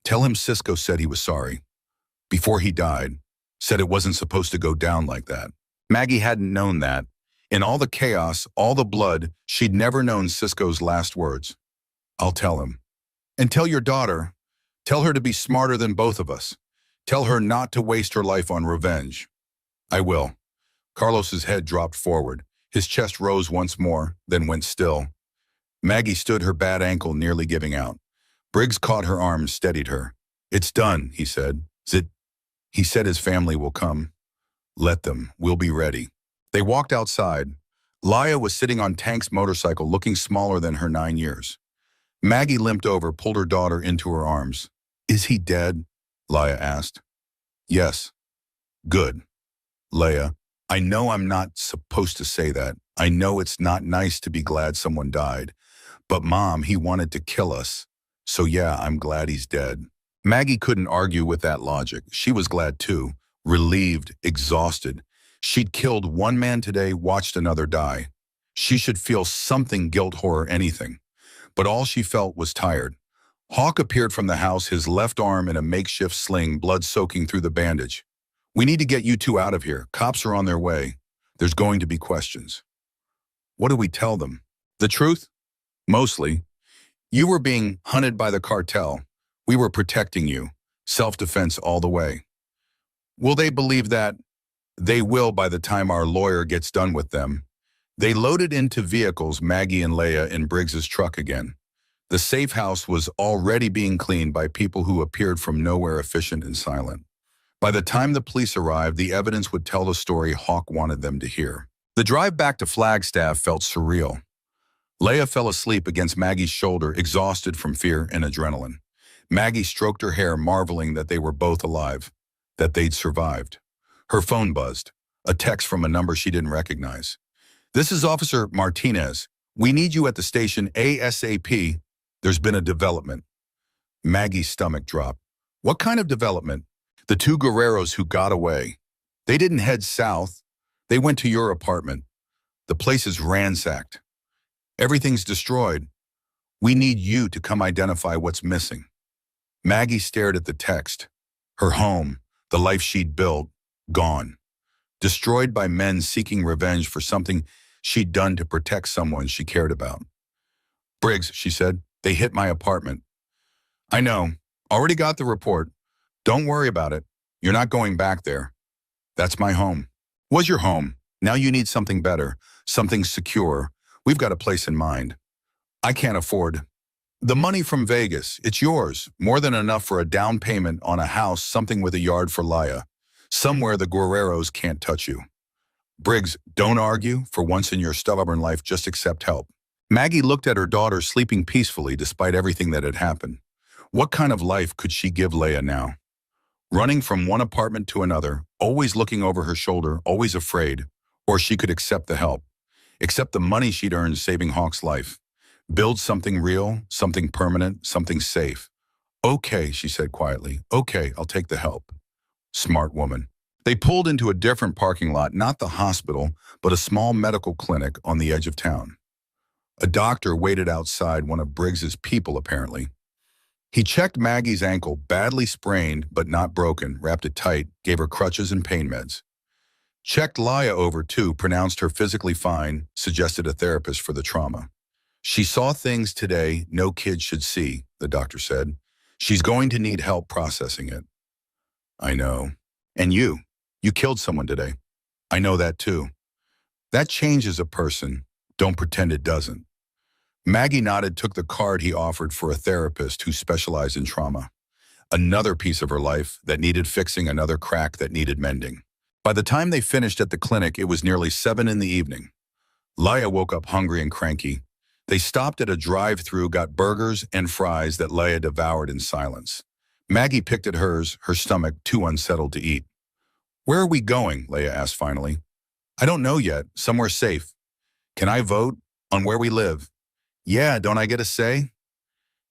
Tell him Cisco said he was sorry. Before he died, said it wasn't supposed to go down like that. Maggie hadn't known that. In all the chaos, all the blood, she'd never known Cisco's last words. I'll tell him. And tell your daughter. Tell her to be smarter than both of us. Tell her not to waste her life on revenge. I will. Carlos's head dropped forward. His chest rose once more, then went still. Maggie stood, her bad ankle nearly giving out. Briggs caught her arm, steadied her. It's done, he said. Zit. He said his family will come. Let them. We'll be ready. They walked outside. Laya was sitting on Tank's motorcycle, looking smaller than her 9 years. Maggie limped over, pulled her daughter into her arms. Is he dead? Laya asked. Yes. Good. Leia, I know I'm not supposed to say that. I know it's not nice to be glad someone died. But Mom, he wanted to kill us. So yeah, I'm glad he's dead. Maggie couldn't argue with that logic. She was glad too, relieved, exhausted. She'd killed one man today, watched another die. She should feel something, guilt, horror, anything. But all she felt was tired. Hawk appeared from the house, his left arm in a makeshift sling, blood soaking through the bandage. We need to get you two out of here. Cops are on their way. There's going to be questions. What do we tell them? The truth? Mostly. You were being hunted by the cartel. We were protecting you. Self-defense all the way. Will they believe that? They will by the time our lawyer gets done with them. They loaded into vehicles, Maggie and Leia in Briggs's truck again. The safe house was already being cleaned by people who appeared from nowhere, efficient and silent. By the time the police arrived, the evidence would tell the story Hawk wanted them to hear. The drive back to Flagstaff felt surreal. Leia fell asleep against Maggie's shoulder, exhausted from fear and adrenaline. Maggie stroked her hair, marveling that they were both alive, that they'd survived. Her phone buzzed, a text from a number she didn't recognize. This is Officer Martinez. We need you at the station ASAP. There's been a development. Maggie's stomach dropped. What kind of development? The two Guerreros who got away. They didn't head south. They went to your apartment. The place is ransacked. Everything's destroyed. We need you to come identify what's missing. Maggie stared at the text. Her home, the life she'd built, gone. Destroyed by men seeking revenge for something she'd done to protect someone she cared about. Briggs, she said, they hit my apartment. I know. Already got the report. Don't worry about it. You're not going back there. That's my home. Was your home. Now you need something better, something secure. We've got a place in mind. I can't afford. The money from Vegas, it's yours. More than enough for a down payment on a house, something with a yard for Laya. Somewhere the Guerreros can't touch you. Briggs, don't argue. For once in your stubborn life, just accept help. Maggie looked at her daughter sleeping peacefully despite everything that had happened. What kind of life could she give Leia now? Running from one apartment to another, always looking over her shoulder, always afraid, or she could accept the help, accept the money she'd earned saving Hawk's life. Build something real, something permanent, something safe. Okay, she said quietly. Okay, I'll take the help. Smart woman. They pulled into a different parking lot, not the hospital, but a small medical clinic on the edge of town. A doctor waited outside, one of Briggs's people apparently. He checked Maggie's ankle, badly sprained but not broken, wrapped it tight, gave her crutches and pain meds. Checked Laya over too, pronounced her physically fine, suggested a therapist for the trauma. She saw things today no kid should see, the doctor said. She's going to need help processing it. I know. And you killed someone today. I know that too. That changes a person. Don't pretend it doesn't. Maggie nodded, took the card he offered for a therapist who specialized in trauma. Another piece of her life that needed fixing, another crack that needed mending. By the time they finished at the clinic, it was nearly 7 in the evening. Laya woke up hungry and cranky. They stopped at a drive-thru, got burgers and fries that Leia devoured in silence. Maggie picked at hers, her stomach too unsettled to eat. "Where are we going?" Leia asked finally. "I don't know yet. Somewhere safe. Can I vote on where we live?" "Yeah, don't I get a say?"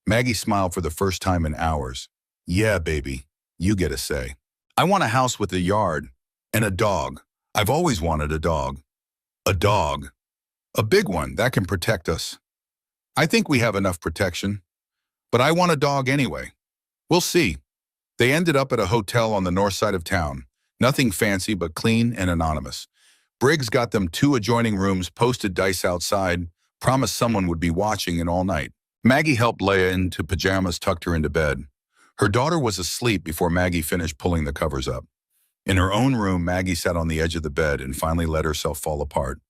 Maggie smiled for the first time in hours. "Yeah, baby, you get a say. I want a house with a yard and a dog. I've always wanted a dog. A dog. A big one that can protect us. I think we have enough protection. But I want a dog anyway. We'll see." They ended up at a hotel on the north side of town. Nothing fancy, but clean and anonymous. Briggs got them 2 adjoining rooms, posted dice outside, promised someone would be watching it all night. Maggie helped Leia into pajamas, tucked her into bed. Her daughter was asleep before Maggie finished pulling the covers up. In her own room, Maggie sat on the edge of the bed and finally let herself fall apart.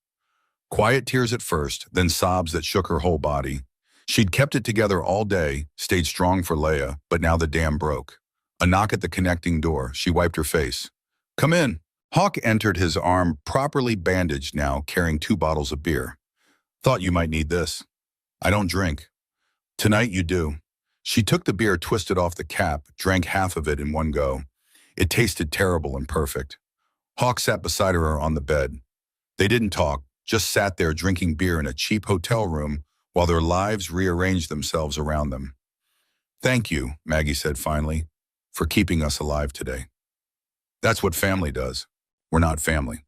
Quiet tears at first, then sobs that shook her whole body. She'd kept it together all day, stayed strong for Leia, but now the dam broke. A knock at the connecting door. She wiped her face. "Come in." Hawk entered, his arm properly bandaged now, carrying 2 bottles of beer. "Thought you might need this." "I don't drink." "Tonight you do." She took the beer, twisted off the cap, drank half of it in one go. It tasted terrible and perfect. Hawk sat beside her on the bed. They didn't talk, just sat there drinking beer in a cheap hotel room while their lives rearranged themselves around them. "Thank you," Maggie said finally, "for keeping us alive today. That's what family does. We're not family."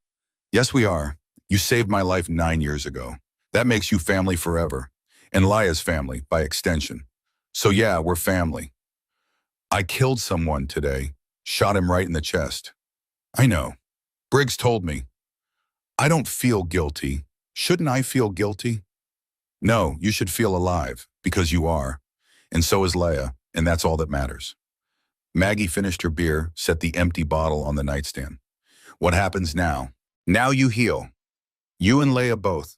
"Yes, we are. You saved my life 9 years ago. That makes you family forever. And Laya's family, by extension. So yeah, we're family. I killed someone today, shot him right in the chest." "I know. Briggs told me." "I don't feel guilty. Shouldn't I feel guilty?" "No, you should feel alive, because you are. And so is Leia, and that's all that matters." Maggie finished her beer, set the empty bottle on the nightstand. "What happens now?" "Now you heal. You and Leia both.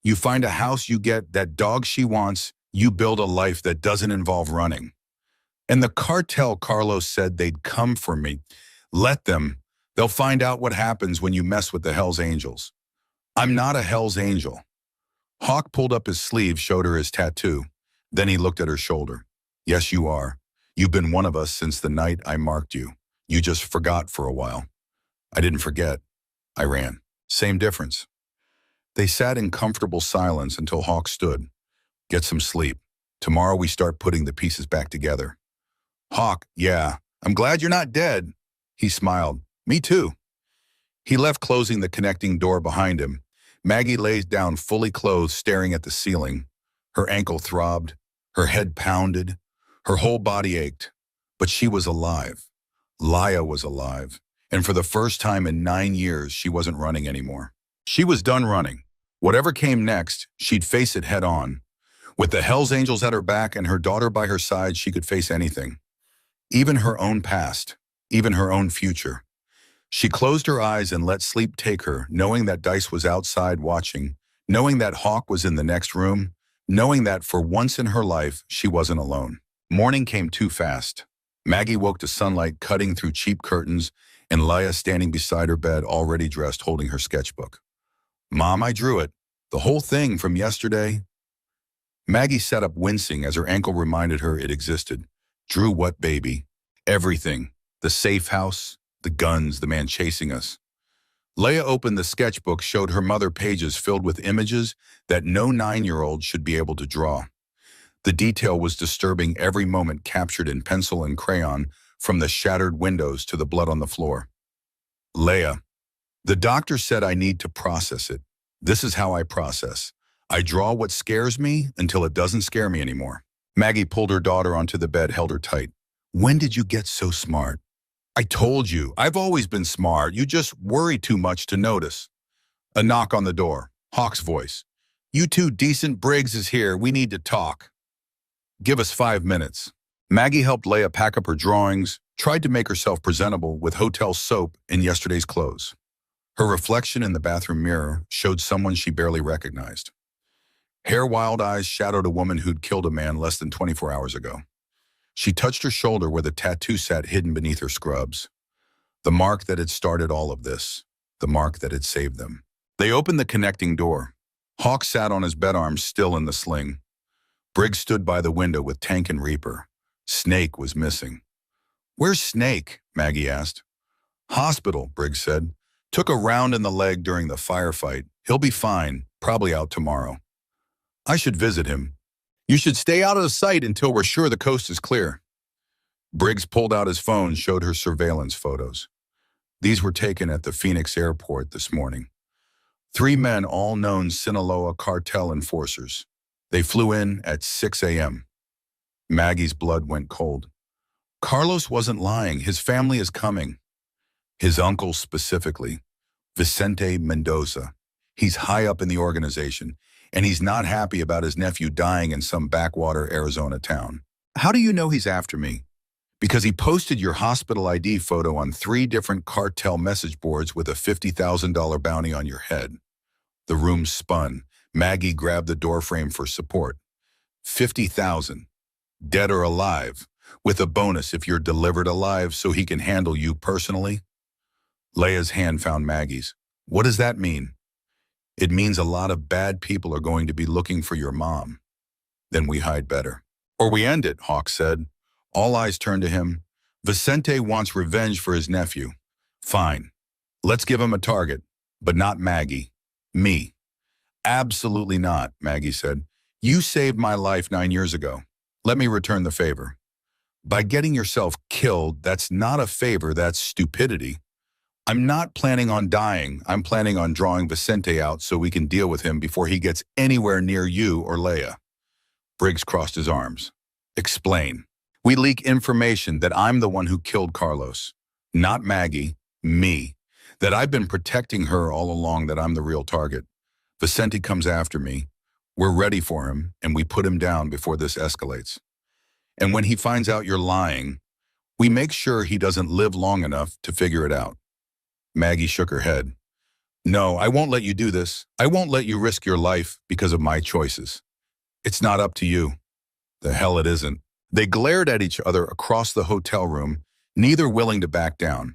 You find a house, you get that dog she wants, you build a life that doesn't involve running. And the cartel, Carlos said they'd come for me. Let them. They'll find out what happens when you mess with the Hells Angels." "I'm not a Hells Angel." Hawk pulled up his sleeve, showed her his tattoo. Then he looked at her shoulder. "Yes, you are. You've been one of us since the night I marked you. You just forgot for a while." "I didn't forget. I ran." "Same difference." They sat in comfortable silence until Hawk stood. "Get some sleep. Tomorrow we start putting the pieces back together." "Hawk, yeah, I'm glad you're not dead." He smiled. "Me too." He left, closing the connecting door behind him. Maggie lay down fully clothed, staring at the ceiling. Her ankle throbbed, her head pounded, her whole body ached. But she was alive. Leia was alive. And for the first time in 9 years, she wasn't running anymore. She was done running. Whatever came next, she'd face it head on. With the Hells Angels at her back and her daughter by her side, she could face anything. Even her own past, even her own future. She closed her eyes and let sleep take her, knowing that Dice was outside watching, knowing that Hawk was in the next room, knowing that for once in her life, she wasn't alone. Morning came too fast. Maggie woke to sunlight cutting through cheap curtains and Leia standing beside her bed, already dressed, holding her sketchbook. "Mom, I drew it. The whole thing from yesterday." Maggie sat up, wincing as her ankle reminded her it existed. "Drew what, baby?" "Everything. The safe house, the guns, the man chasing us." Leia opened the sketchbook, showed her mother pages filled with images that no 9-year-old should be able to draw. The detail was disturbing, every moment captured in pencil and crayon, from the shattered windows to the blood on the floor. "Leia, the doctor said I need to process it. This is how I process. I draw what scares me until it doesn't scare me anymore." Maggie pulled her daughter onto the bed, held her tight. "When did you get so smart?" "I told you, I've always been smart. You just worry too much to notice." A knock on the door. Hawk's voice. "You two decent, Briggs is here. We need to talk." "Give us 5 minutes." Maggie helped Leia pack up her drawings, tried to make herself presentable with hotel soap in yesterday's clothes. Her reflection in the bathroom mirror showed someone she barely recognized. Hair, wild eyes shadowed a woman who'd killed a man less than 24 hours ago. She touched her shoulder where the tattoo sat hidden beneath her scrubs. The mark that had started all of this. The mark that had saved them. They opened the connecting door. Hawk sat on his bed arms still in the sling. Briggs stood by the window with Tank and Reaper. Snake was missing. "Where's Snake?" Maggie asked. "Hospital," Briggs said. "Took a round in the leg during the firefight. He'll be fine, probably out tomorrow." "I should visit him." "You should stay out of sight until we're sure the coast is clear." Briggs pulled out his phone and showed her surveillance photos. These were taken at the Phoenix airport this morning. 3 men, all known Sinaloa cartel enforcers. They flew in at 6 a.m. Maggie's blood went cold. Carlos wasn't lying. His family is coming. His uncle specifically, Vicente Mendoza. He's high up in the organization, and he's not happy about his nephew dying in some backwater Arizona town. "How do you know he's after me?" "Because he posted your hospital ID photo on 3 different cartel message boards with a $50,000 bounty on your head." The room spun. Maggie grabbed the doorframe for support. 50,000, dead or alive, with a bonus if you're delivered alive so he can handle you personally. Leia's hand found Maggie's. "What does that mean?" "It means a lot of bad people are going to be looking for your mom. Then we hide better." "Or we end it," Hawk said. All eyes turned to him. "Vicente wants revenge for his nephew." "Fine. Let's give him a target, but not Maggie. Me." "Absolutely not," Maggie said. "You saved my life 9 years ago. Let me return the favor." "By getting yourself killed, that's not a favor, that's stupidity." "I'm not planning on dying. I'm planning on drawing Vicente out so we can deal with him before he gets anywhere near you or Leia." Briggs crossed his arms. "Explain." "We leak information that I'm the one who killed Carlos. Not Maggie, me. That I've been protecting her all along, that I'm the real target. Vicente comes after me. We're ready for him, and we put him down before this escalates. And when he finds out you're lying, we make sure he doesn't live long enough to figure it out." Maggie shook her head. "No, I won't let you do this. I won't let you risk your life because of my choices. It's not up to you." "The hell it isn't." They glared at each other across the hotel room, neither willing to back down.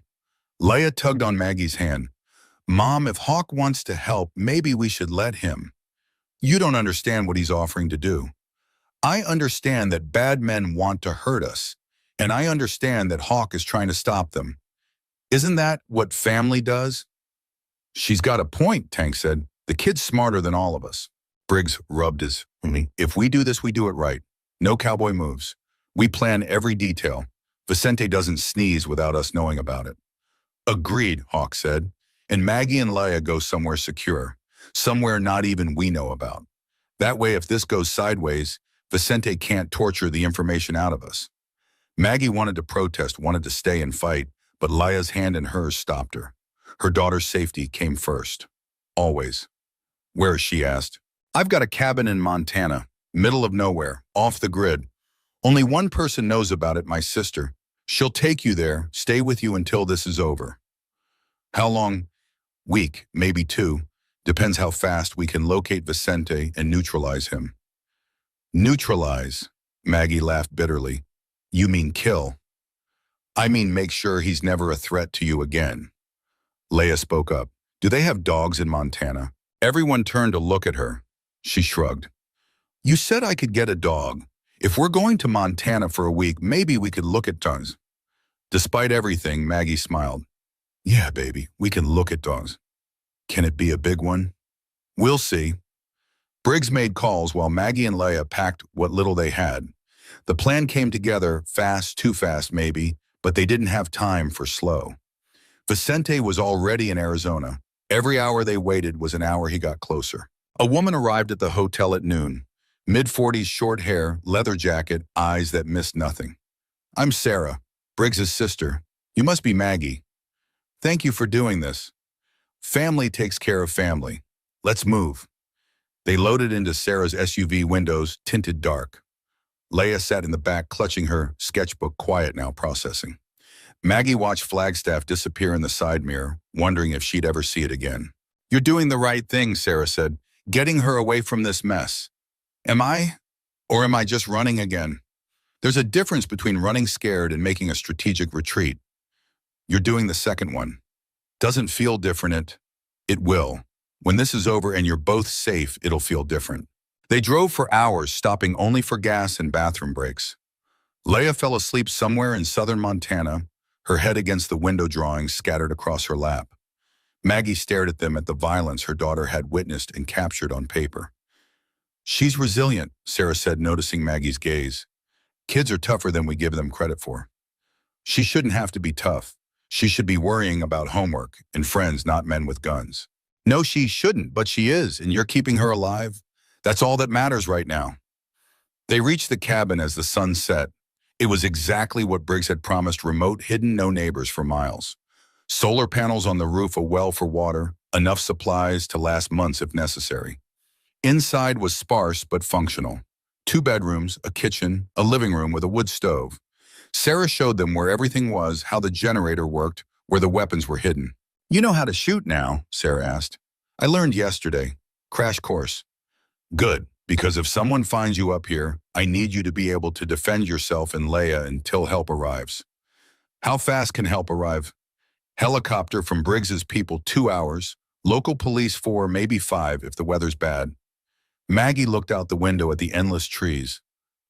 Leia tugged on Maggie's hand. "Mom, if Hawk wants to help, maybe we should let him. You don't understand what he's offering to do. I understand that bad men want to hurt us, and I understand that Hawk is trying to stop them. Isn't that what family does?" "She's got a point," Tank said. "The kid's smarter than all of us." Briggs rubbed his knee. "If we do this, we do it right. No cowboy moves. We plan every detail. Vicente doesn't sneeze without us knowing about it." "Agreed," Hawk said. "And Maggie and Leia go somewhere secure, somewhere not even we know about. That way, if this goes sideways, Vicente can't torture the information out of us." Maggie wanted to protest, wanted to stay and fight, but Leia's hand in hers stopped her. Her daughter's safety came first. Always. "Where is she?" asked. "I've got a cabin in Montana, middle of nowhere, off the grid. Only one person knows about it, my sister. She'll take you there, stay with you until this is over." "How long?" "Week, maybe 2. Depends how fast we can locate Vicente and neutralize him." "Neutralize?" Maggie laughed bitterly. "You mean kill?" "I mean make sure he's never a threat to you again." Leia spoke up. "Do they have dogs in Montana?" Everyone turned to look at her. She shrugged. "You said I could get a dog. If we're going to Montana for a week, maybe we could look at dogs." Despite everything, Maggie smiled. "Yeah, baby, we can look at dogs. Can it be a big one?" "We'll see." Briggs made calls while Maggie and Leia packed what little they had. The plan came together fast, too fast maybe, but they didn't have time for slow. Vicente was already in Arizona. Every hour they waited was an hour he got closer. A woman arrived at the hotel at noon. Mid-40s, short hair, leather jacket, eyes that missed nothing. "I'm Sarah, Briggs's sister. You must be Maggie. Thank you for doing this. Family takes care of family. Let's move." They loaded into Sarah's SUV, windows tinted dark. Leia sat in the back, clutching her sketchbook, quiet now, processing. Maggie watched Flagstaff disappear in the side mirror, wondering if she'd ever see it again. "You're doing the right thing," Sarah said, "getting her away from this mess." "Am I? Or am I just running again?" "There's a difference between running scared and making a strategic retreat. You're doing the second one. Doesn't feel different. It will." When this is over and you're both safe, it'll feel different. They drove for hours, stopping only for gas and bathroom breaks. Leia fell asleep somewhere in southern Montana, her head against the window drawings scattered across her lap. Maggie stared at them at the violence her daughter had witnessed and captured on paper. She's resilient, Sarah said, noticing Maggie's gaze. Kids are tougher than we give them credit for. She shouldn't have to be tough. She should be worrying about homework and friends, not men with guns. No, she shouldn't, but she is, and you're keeping her alive. That's all that matters right now. They reached the cabin as the sun set. It was exactly what Briggs had promised: remote, hidden, no neighbors for miles. Solar panels on the roof, a well for water, enough supplies to last months if necessary. Inside was sparse but functional. 2 bedrooms, a kitchen, a living room with a wood stove. Sarah showed them where everything was, how the generator worked, where the weapons were hidden. You know how to shoot now? Sarah asked. I learned yesterday. Crash course. Good, because if someone finds you up here, I need you to be able to defend yourself and Leia until help arrives. How fast can help arrive? Helicopter from Briggs's people, 2 hours. Local police 4, maybe 5 if the weather's bad. Maggie looked out the window at the endless trees.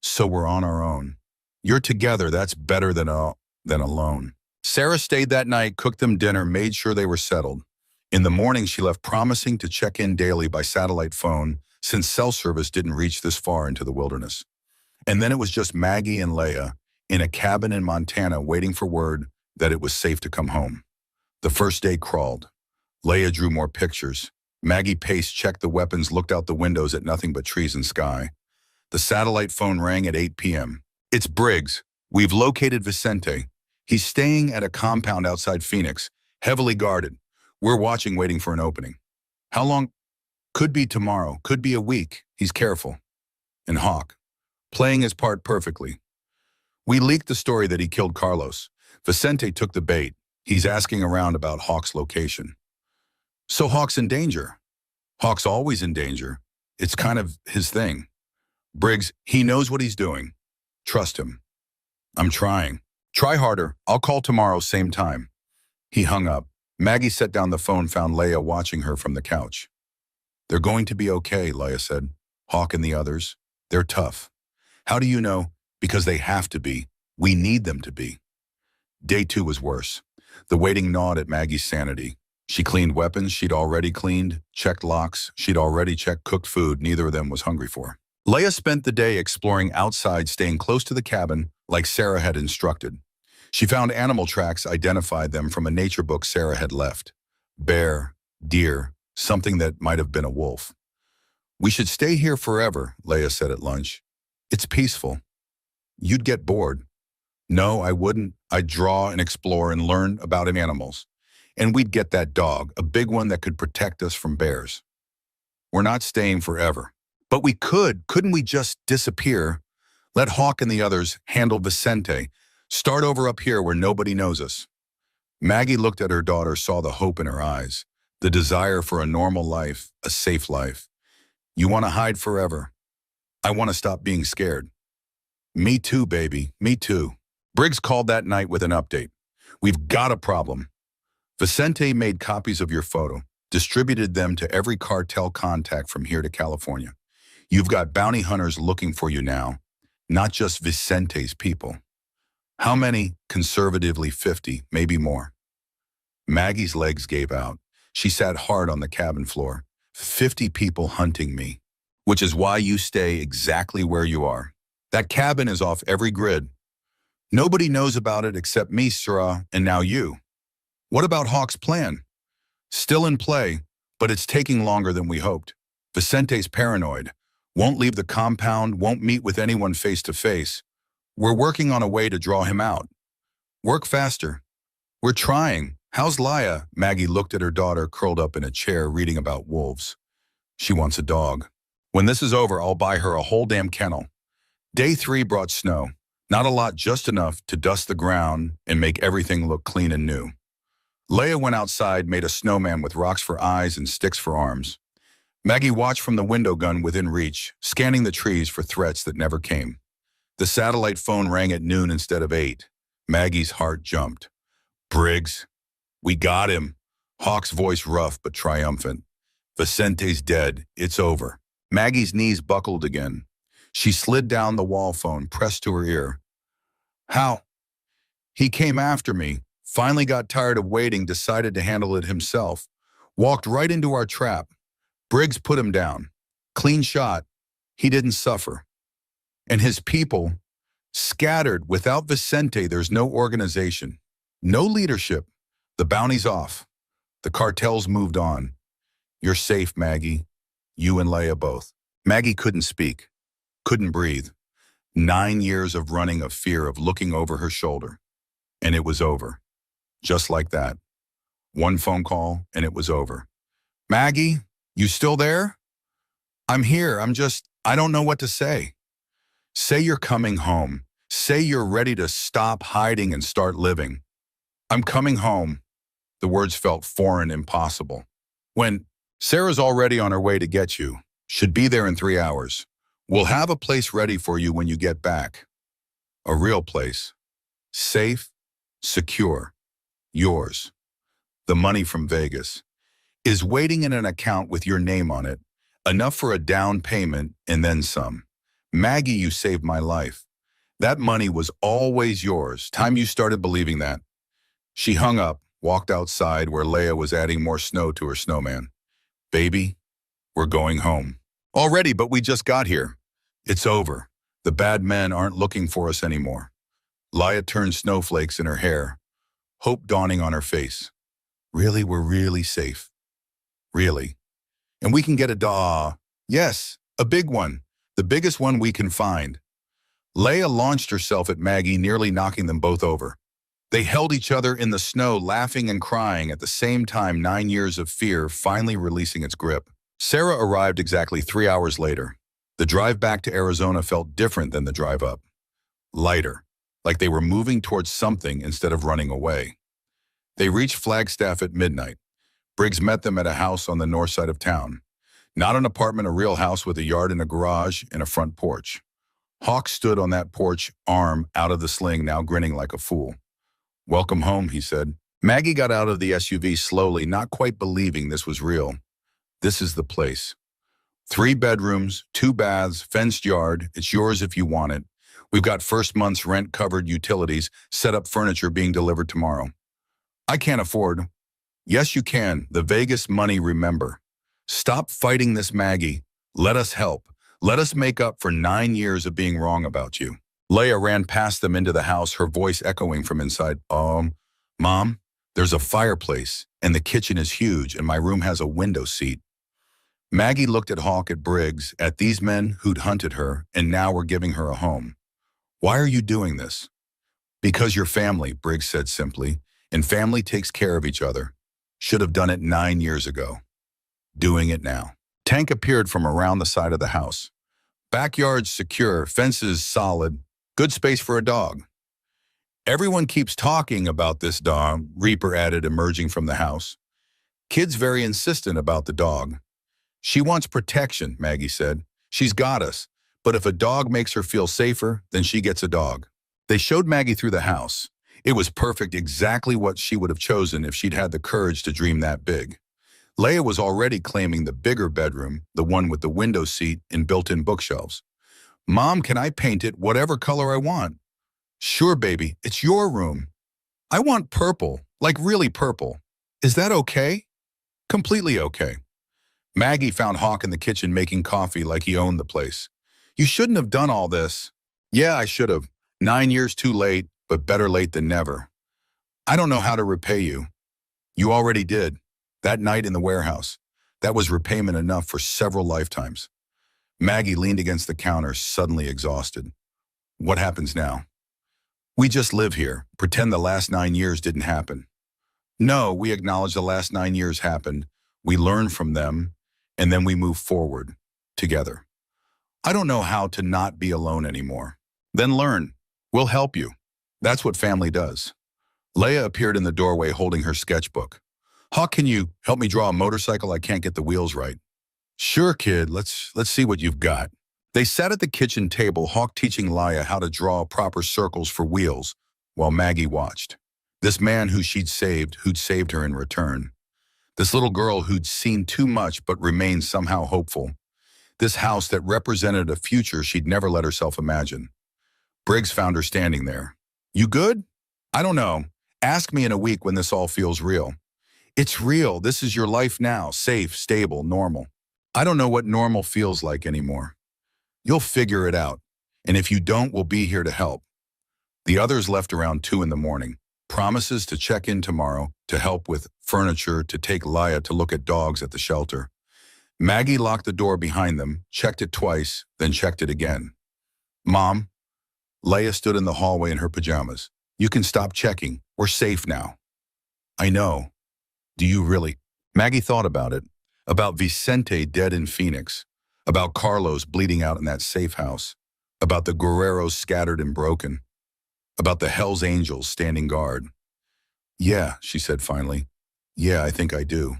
So we're on our own. You're together, that's better than alone. Sarah stayed that night, cooked them dinner, made sure they were settled. In the morning, she left, promising to check in daily by satellite phone, since cell service didn't reach this far into the wilderness. And then it was just Maggie and Leia in a cabin in Montana waiting for word that it was safe to come home. The first day crawled. Leia drew more pictures. Maggie paced, checked the weapons, looked out the windows at nothing but trees and sky. The satellite phone rang at 8 p.m. It's Briggs. We've located Vicente. He's staying at a compound outside Phoenix, heavily guarded. We're watching, waiting for an opening. How long? Could be tomorrow, could be a week. He's careful. And Hawk, playing his part perfectly. We leaked the story that he killed Carlos. Vicente took the bait. He's asking around about Hawk's location. So Hawk's in danger. Hawk's always in danger. It's kind of his thing. Briggs, he knows what he's doing. Trust him. I'm trying. Try harder. I'll call tomorrow, same time. He hung up. Maggie set down the phone, found Leia watching her from the couch. They're going to be okay, Leia said. Hawk and the others. They're tough. How do you know? Because they have to be. We need them to be. Day 2 was worse. The waiting gnawed at Maggie's sanity. She cleaned weapons she'd already cleaned, checked locks she'd already checked, cooked food neither of them was hungry for. Leia spent the day exploring outside, staying close to the cabin like Sarah had instructed. She found animal tracks, identified them from a nature book Sarah had left. Bear, deer, something that might have been a wolf. We should stay here forever, Leia said at lunch. It's peaceful. You'd get bored. No, I wouldn't. I'd draw and explore and learn about animals. And we'd get that dog, a big one that could protect us from bears. We're not staying forever. But we could. Couldn't we just disappear? Let Hawk and the others handle Vicente. Start over up here where nobody knows us. Maggie looked at her daughter, saw the hope in her eyes, the desire for a normal life, a safe life. You want to hide forever. I want to stop being scared. Me too, baby. Me too. Briggs called that night with an update. We've got a problem. Vicente made copies of your photo, distributed them to every cartel contact from here to California. You've got bounty hunters looking for you now, not just Vicente's people. How many? Conservatively 50, maybe more. Maggie's legs gave out. She sat hard on the cabin floor. 50 people hunting me, which is why you stay exactly where you are. That cabin is off every grid. Nobody knows about it except me, Sarah, and now you. What about Hawk's plan? Still in play, but it's taking longer than we hoped. Vicente's paranoid. Won't leave the compound, won't meet with anyone face to face. We're working on a way to draw him out. Work faster. We're trying. How's Leia? Maggie looked at her daughter curled up in a chair reading about wolves. She wants a dog. When this is over, I'll buy her a whole damn kennel. Day 3 brought snow. Not a lot, just enough to dust the ground and make everything look clean and new. Leia went outside, made a snowman with rocks for eyes and sticks for arms. Maggie watched from the window gun within reach, scanning the trees for threats that never came. The satellite phone rang at noon instead of 8. Maggie's heart jumped. Briggs, we got him. Hawk's voice rough but triumphant. Vicente's dead. It's over. Maggie's knees buckled again. She slid down the wall phone, pressed to her ear. How? He came after me, finally got tired of waiting, decided to handle it himself. Walked right into our trap. Briggs put him down. Clean shot. He didn't suffer. And his people, scattered. Without Vicente, there's no organization, no leadership. The bounty's off. The cartel's moved on. You're safe, Maggie. You and Leia both. Maggie couldn't speak, couldn't breathe. 9 years of running, of fear, of looking over her shoulder. And it was over. Just like that. One phone call, and it was over. Maggie, you still there? I'm here. I don't know what to say. Say you're coming home. Say you're ready to stop hiding and start living. I'm coming home. The words felt foreign, impossible. When Sarah's already on her way to get you, should be there in 3 hours. We'll have a place ready for you when you get back. A real place. Safe, secure, yours. The money from Vegas is waiting in an account with your name on it, enough for a down payment and then some. Maggie, you saved my life. That money was always yours. Time you started believing that. She hung up, walked outside where Leia was adding more snow to her snowman. Baby, we're going home. Already, but we just got here. It's over. The bad men aren't looking for us anymore. Leia turned snowflakes in her hair, hope dawning on her face. Really, we're really safe. Really. And we can get a dog. Yes, a big one. The biggest one we can find. Leia launched herself at Maggie, nearly knocking them both over. They held each other in the snow, laughing and crying at the same time, 9 years of fear finally releasing its grip. Sarah arrived exactly 3 hours later. The drive back to Arizona felt different than the drive up. Lighter, like they were moving towards something instead of running away. They reached Flagstaff at midnight. Briggs met them at a house on the north side of town. Not an apartment, a real house with a yard and a garage and a front porch. Hawk stood on that porch, arm out of the sling, now grinning like a fool. Welcome home, he said. Maggie got out of the SUV slowly, not quite believing this was real. This is the place. 3 bedrooms, 2 baths, fenced yard. It's yours if you want it. We've got first month's rent covered, utilities, set up furniture being delivered tomorrow. I can't afford. Yes, you can. The Vegas money, remember. Stop fighting this, Maggie. Let us help. Let us make up for 9 years of being wrong about you. Leia ran past them into the house, her voice echoing from inside. Mom, there's a fireplace, and the kitchen is huge, and my room has a window seat. Maggie looked at Hawk, at Briggs, at these men who'd hunted her, and now were giving her a home. Why are you doing this? Because you're family, Briggs said simply, and family takes care of each other. Should have done it 9 years ago. Doing it now. Tank appeared from around the side of the house. Backyard secure, fences solid, good space for a dog. Everyone keeps talking about this dog, Reaper added, emerging from the house. Kid's very insistent about the dog. She wants protection, Maggie said. She's got us, but if a dog makes her feel safer, then she gets a dog. They showed Maggie through the house. It was perfect, exactly what she would have chosen if she'd had the courage to dream that big. Leia was already claiming the bigger bedroom, the one with the window seat and built-in bookshelves. Mom, can I paint it whatever color I want? Sure, baby, it's your room. I want purple, like really purple. Is that okay? Completely okay. Maggie found Hawk in the kitchen making coffee like he owned the place. You shouldn't have done all this. Yeah, I should have. 9 years too late, but better late than never. I don't know how to repay you. You already did. That night in the warehouse. That was repayment enough for several lifetimes. Maggie leaned against the counter, suddenly exhausted. What happens now? We just live here, pretend the last 9 years didn't happen. No, we acknowledge the last 9 years happened. We learn from them, and then we move forward, together. I don't know how to not be alone anymore. Then learn. We'll help you. That's what family does. Leia appeared in the doorway holding her sketchbook. Hawk, can you help me draw a motorcycle? I can't get the wheels right. Sure, kid. Let's see what you've got. They sat at the kitchen table, Hawk teaching Leia how to draw proper circles for wheels, while Maggie watched. This man who'd saved her in return. This little girl who'd seen too much but remained somehow hopeful. This house that represented a future she'd never let herself imagine. Briggs found her standing there. You good? I don't know. Ask me in a week when this all feels real. It's real. This is your life now. Safe, stable, normal. I don't know what normal feels like anymore. You'll figure it out. And if you don't, we'll be here to help. The others left around 2 in the morning. Promises to check in tomorrow, to help with furniture, to take Laya to look at dogs at the shelter. Maggie locked the door behind them, checked it twice, then checked it again. Mom, Leia stood in the hallway in her pajamas. You can stop checking. We're safe now. I know. Do you really? Maggie thought about it. About Vicente dead in Phoenix. About Carlos bleeding out in that safe house. About the Guerreros scattered and broken. About the Hells Angels standing guard. Yeah, she said finally. Yeah, I think I do.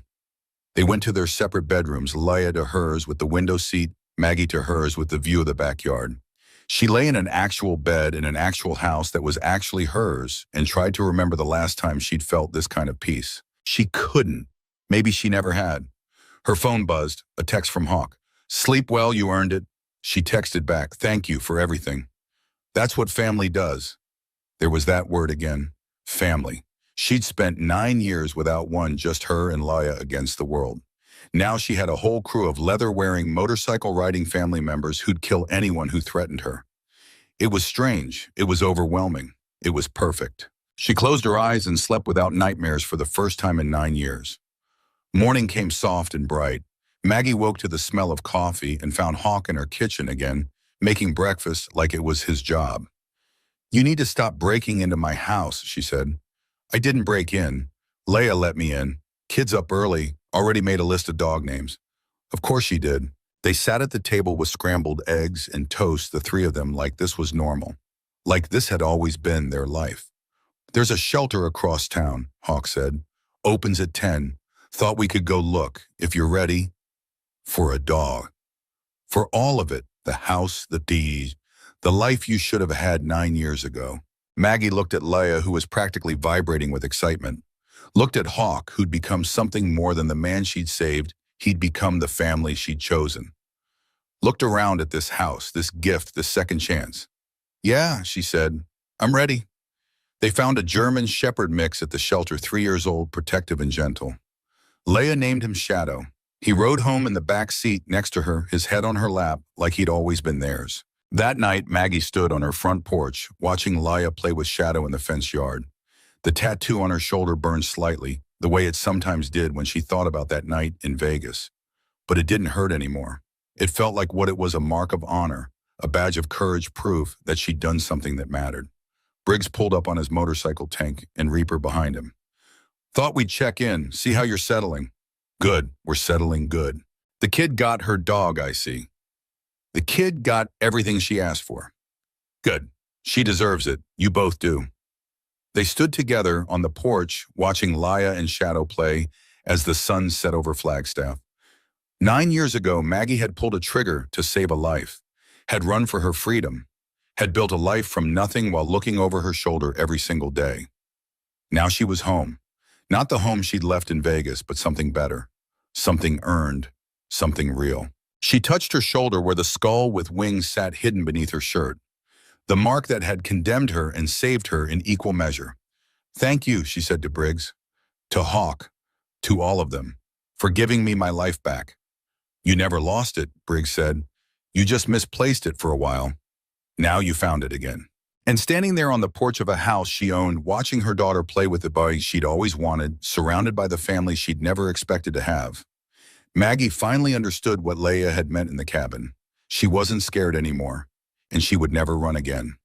They went to their separate bedrooms, Leia to hers with the window seat, Maggie to hers with the view of the backyard. She lay in an actual bed in an actual house that was actually hers and tried to remember the last time she'd felt this kind of peace. She couldn't. Maybe she never had. Her phone buzzed, a text from Hawk. Sleep well, you earned it. She texted back, thank you for everything. That's what family does. There was that word again, family. She'd spent 9 years without one, just her and Laya against the world. Now she had a whole crew of leather-wearing, motorcycle-riding family members who'd kill anyone who threatened her. It was strange. It was overwhelming. It was perfect. She closed her eyes and slept without nightmares for the first time in 9 years. Morning came soft and bright. Maggie woke to the smell of coffee and found Hawk in her kitchen again, making breakfast like it was his job. You need to stop breaking into my house, she said. I didn't break in. Leia let me in. Kids up early, already made a list of dog names. Of course she did. They sat at the table with scrambled eggs and toast, the three of them, like this was normal. Like this had always been their life. There's a shelter across town, Hawk said. Opens at 10. Thought we could go look, if you're ready. For a dog. For all of it, the house, the deed, the life you should have had 9 years ago. Maggie looked at Leia, who was practically vibrating with excitement. Looked at Hawk, who'd become something more than the man she'd saved. He'd become the family she'd chosen. Looked around at this house, this gift, this second chance. Yeah, she said, I'm ready. They found a German Shepherd mix at the shelter, 3 years old, protective and gentle. Leia named him Shadow. He rode home in the back seat next to her, his head on her lap, like he'd always been theirs. That night, Maggie stood on her front porch, watching Leia play with Shadow in the fenced yard. The tattoo on her shoulder burned slightly, the way it sometimes did when she thought about that night in Vegas. But it didn't hurt anymore. It felt like what it was, a mark of honor, a badge of courage, proof that she'd done something that mattered. Briggs pulled up on his motorcycle tank and Reaper behind him. Thought we'd check in, see how you're settling. Good, we're settling good. The kid got her dog, I see. The kid got everything she asked for. Good, she deserves it, you both do. They stood together on the porch, watching Leia and Shadow play as the sun set over Flagstaff. 9 years ago, Maggie had pulled a trigger to save a life, had run for her freedom, had built a life from nothing while looking over her shoulder every single day. Now she was home. Not the home she'd left in Vegas, but something better, something earned, something real. She touched her shoulder where the skull with wings sat hidden beneath her shirt, the mark that had condemned her and saved her in equal measure. Thank you, she said to Briggs, to Hawk, to all of them, for giving me my life back. You never lost it, Briggs said. You just misplaced it for a while. Now you found it again. And standing there on the porch of a house she owned, watching her daughter play with the boy she'd always wanted, surrounded by the family she'd never expected to have, Maggie finally understood what Leia had meant in the cabin. She wasn't scared anymore, and she would never run again.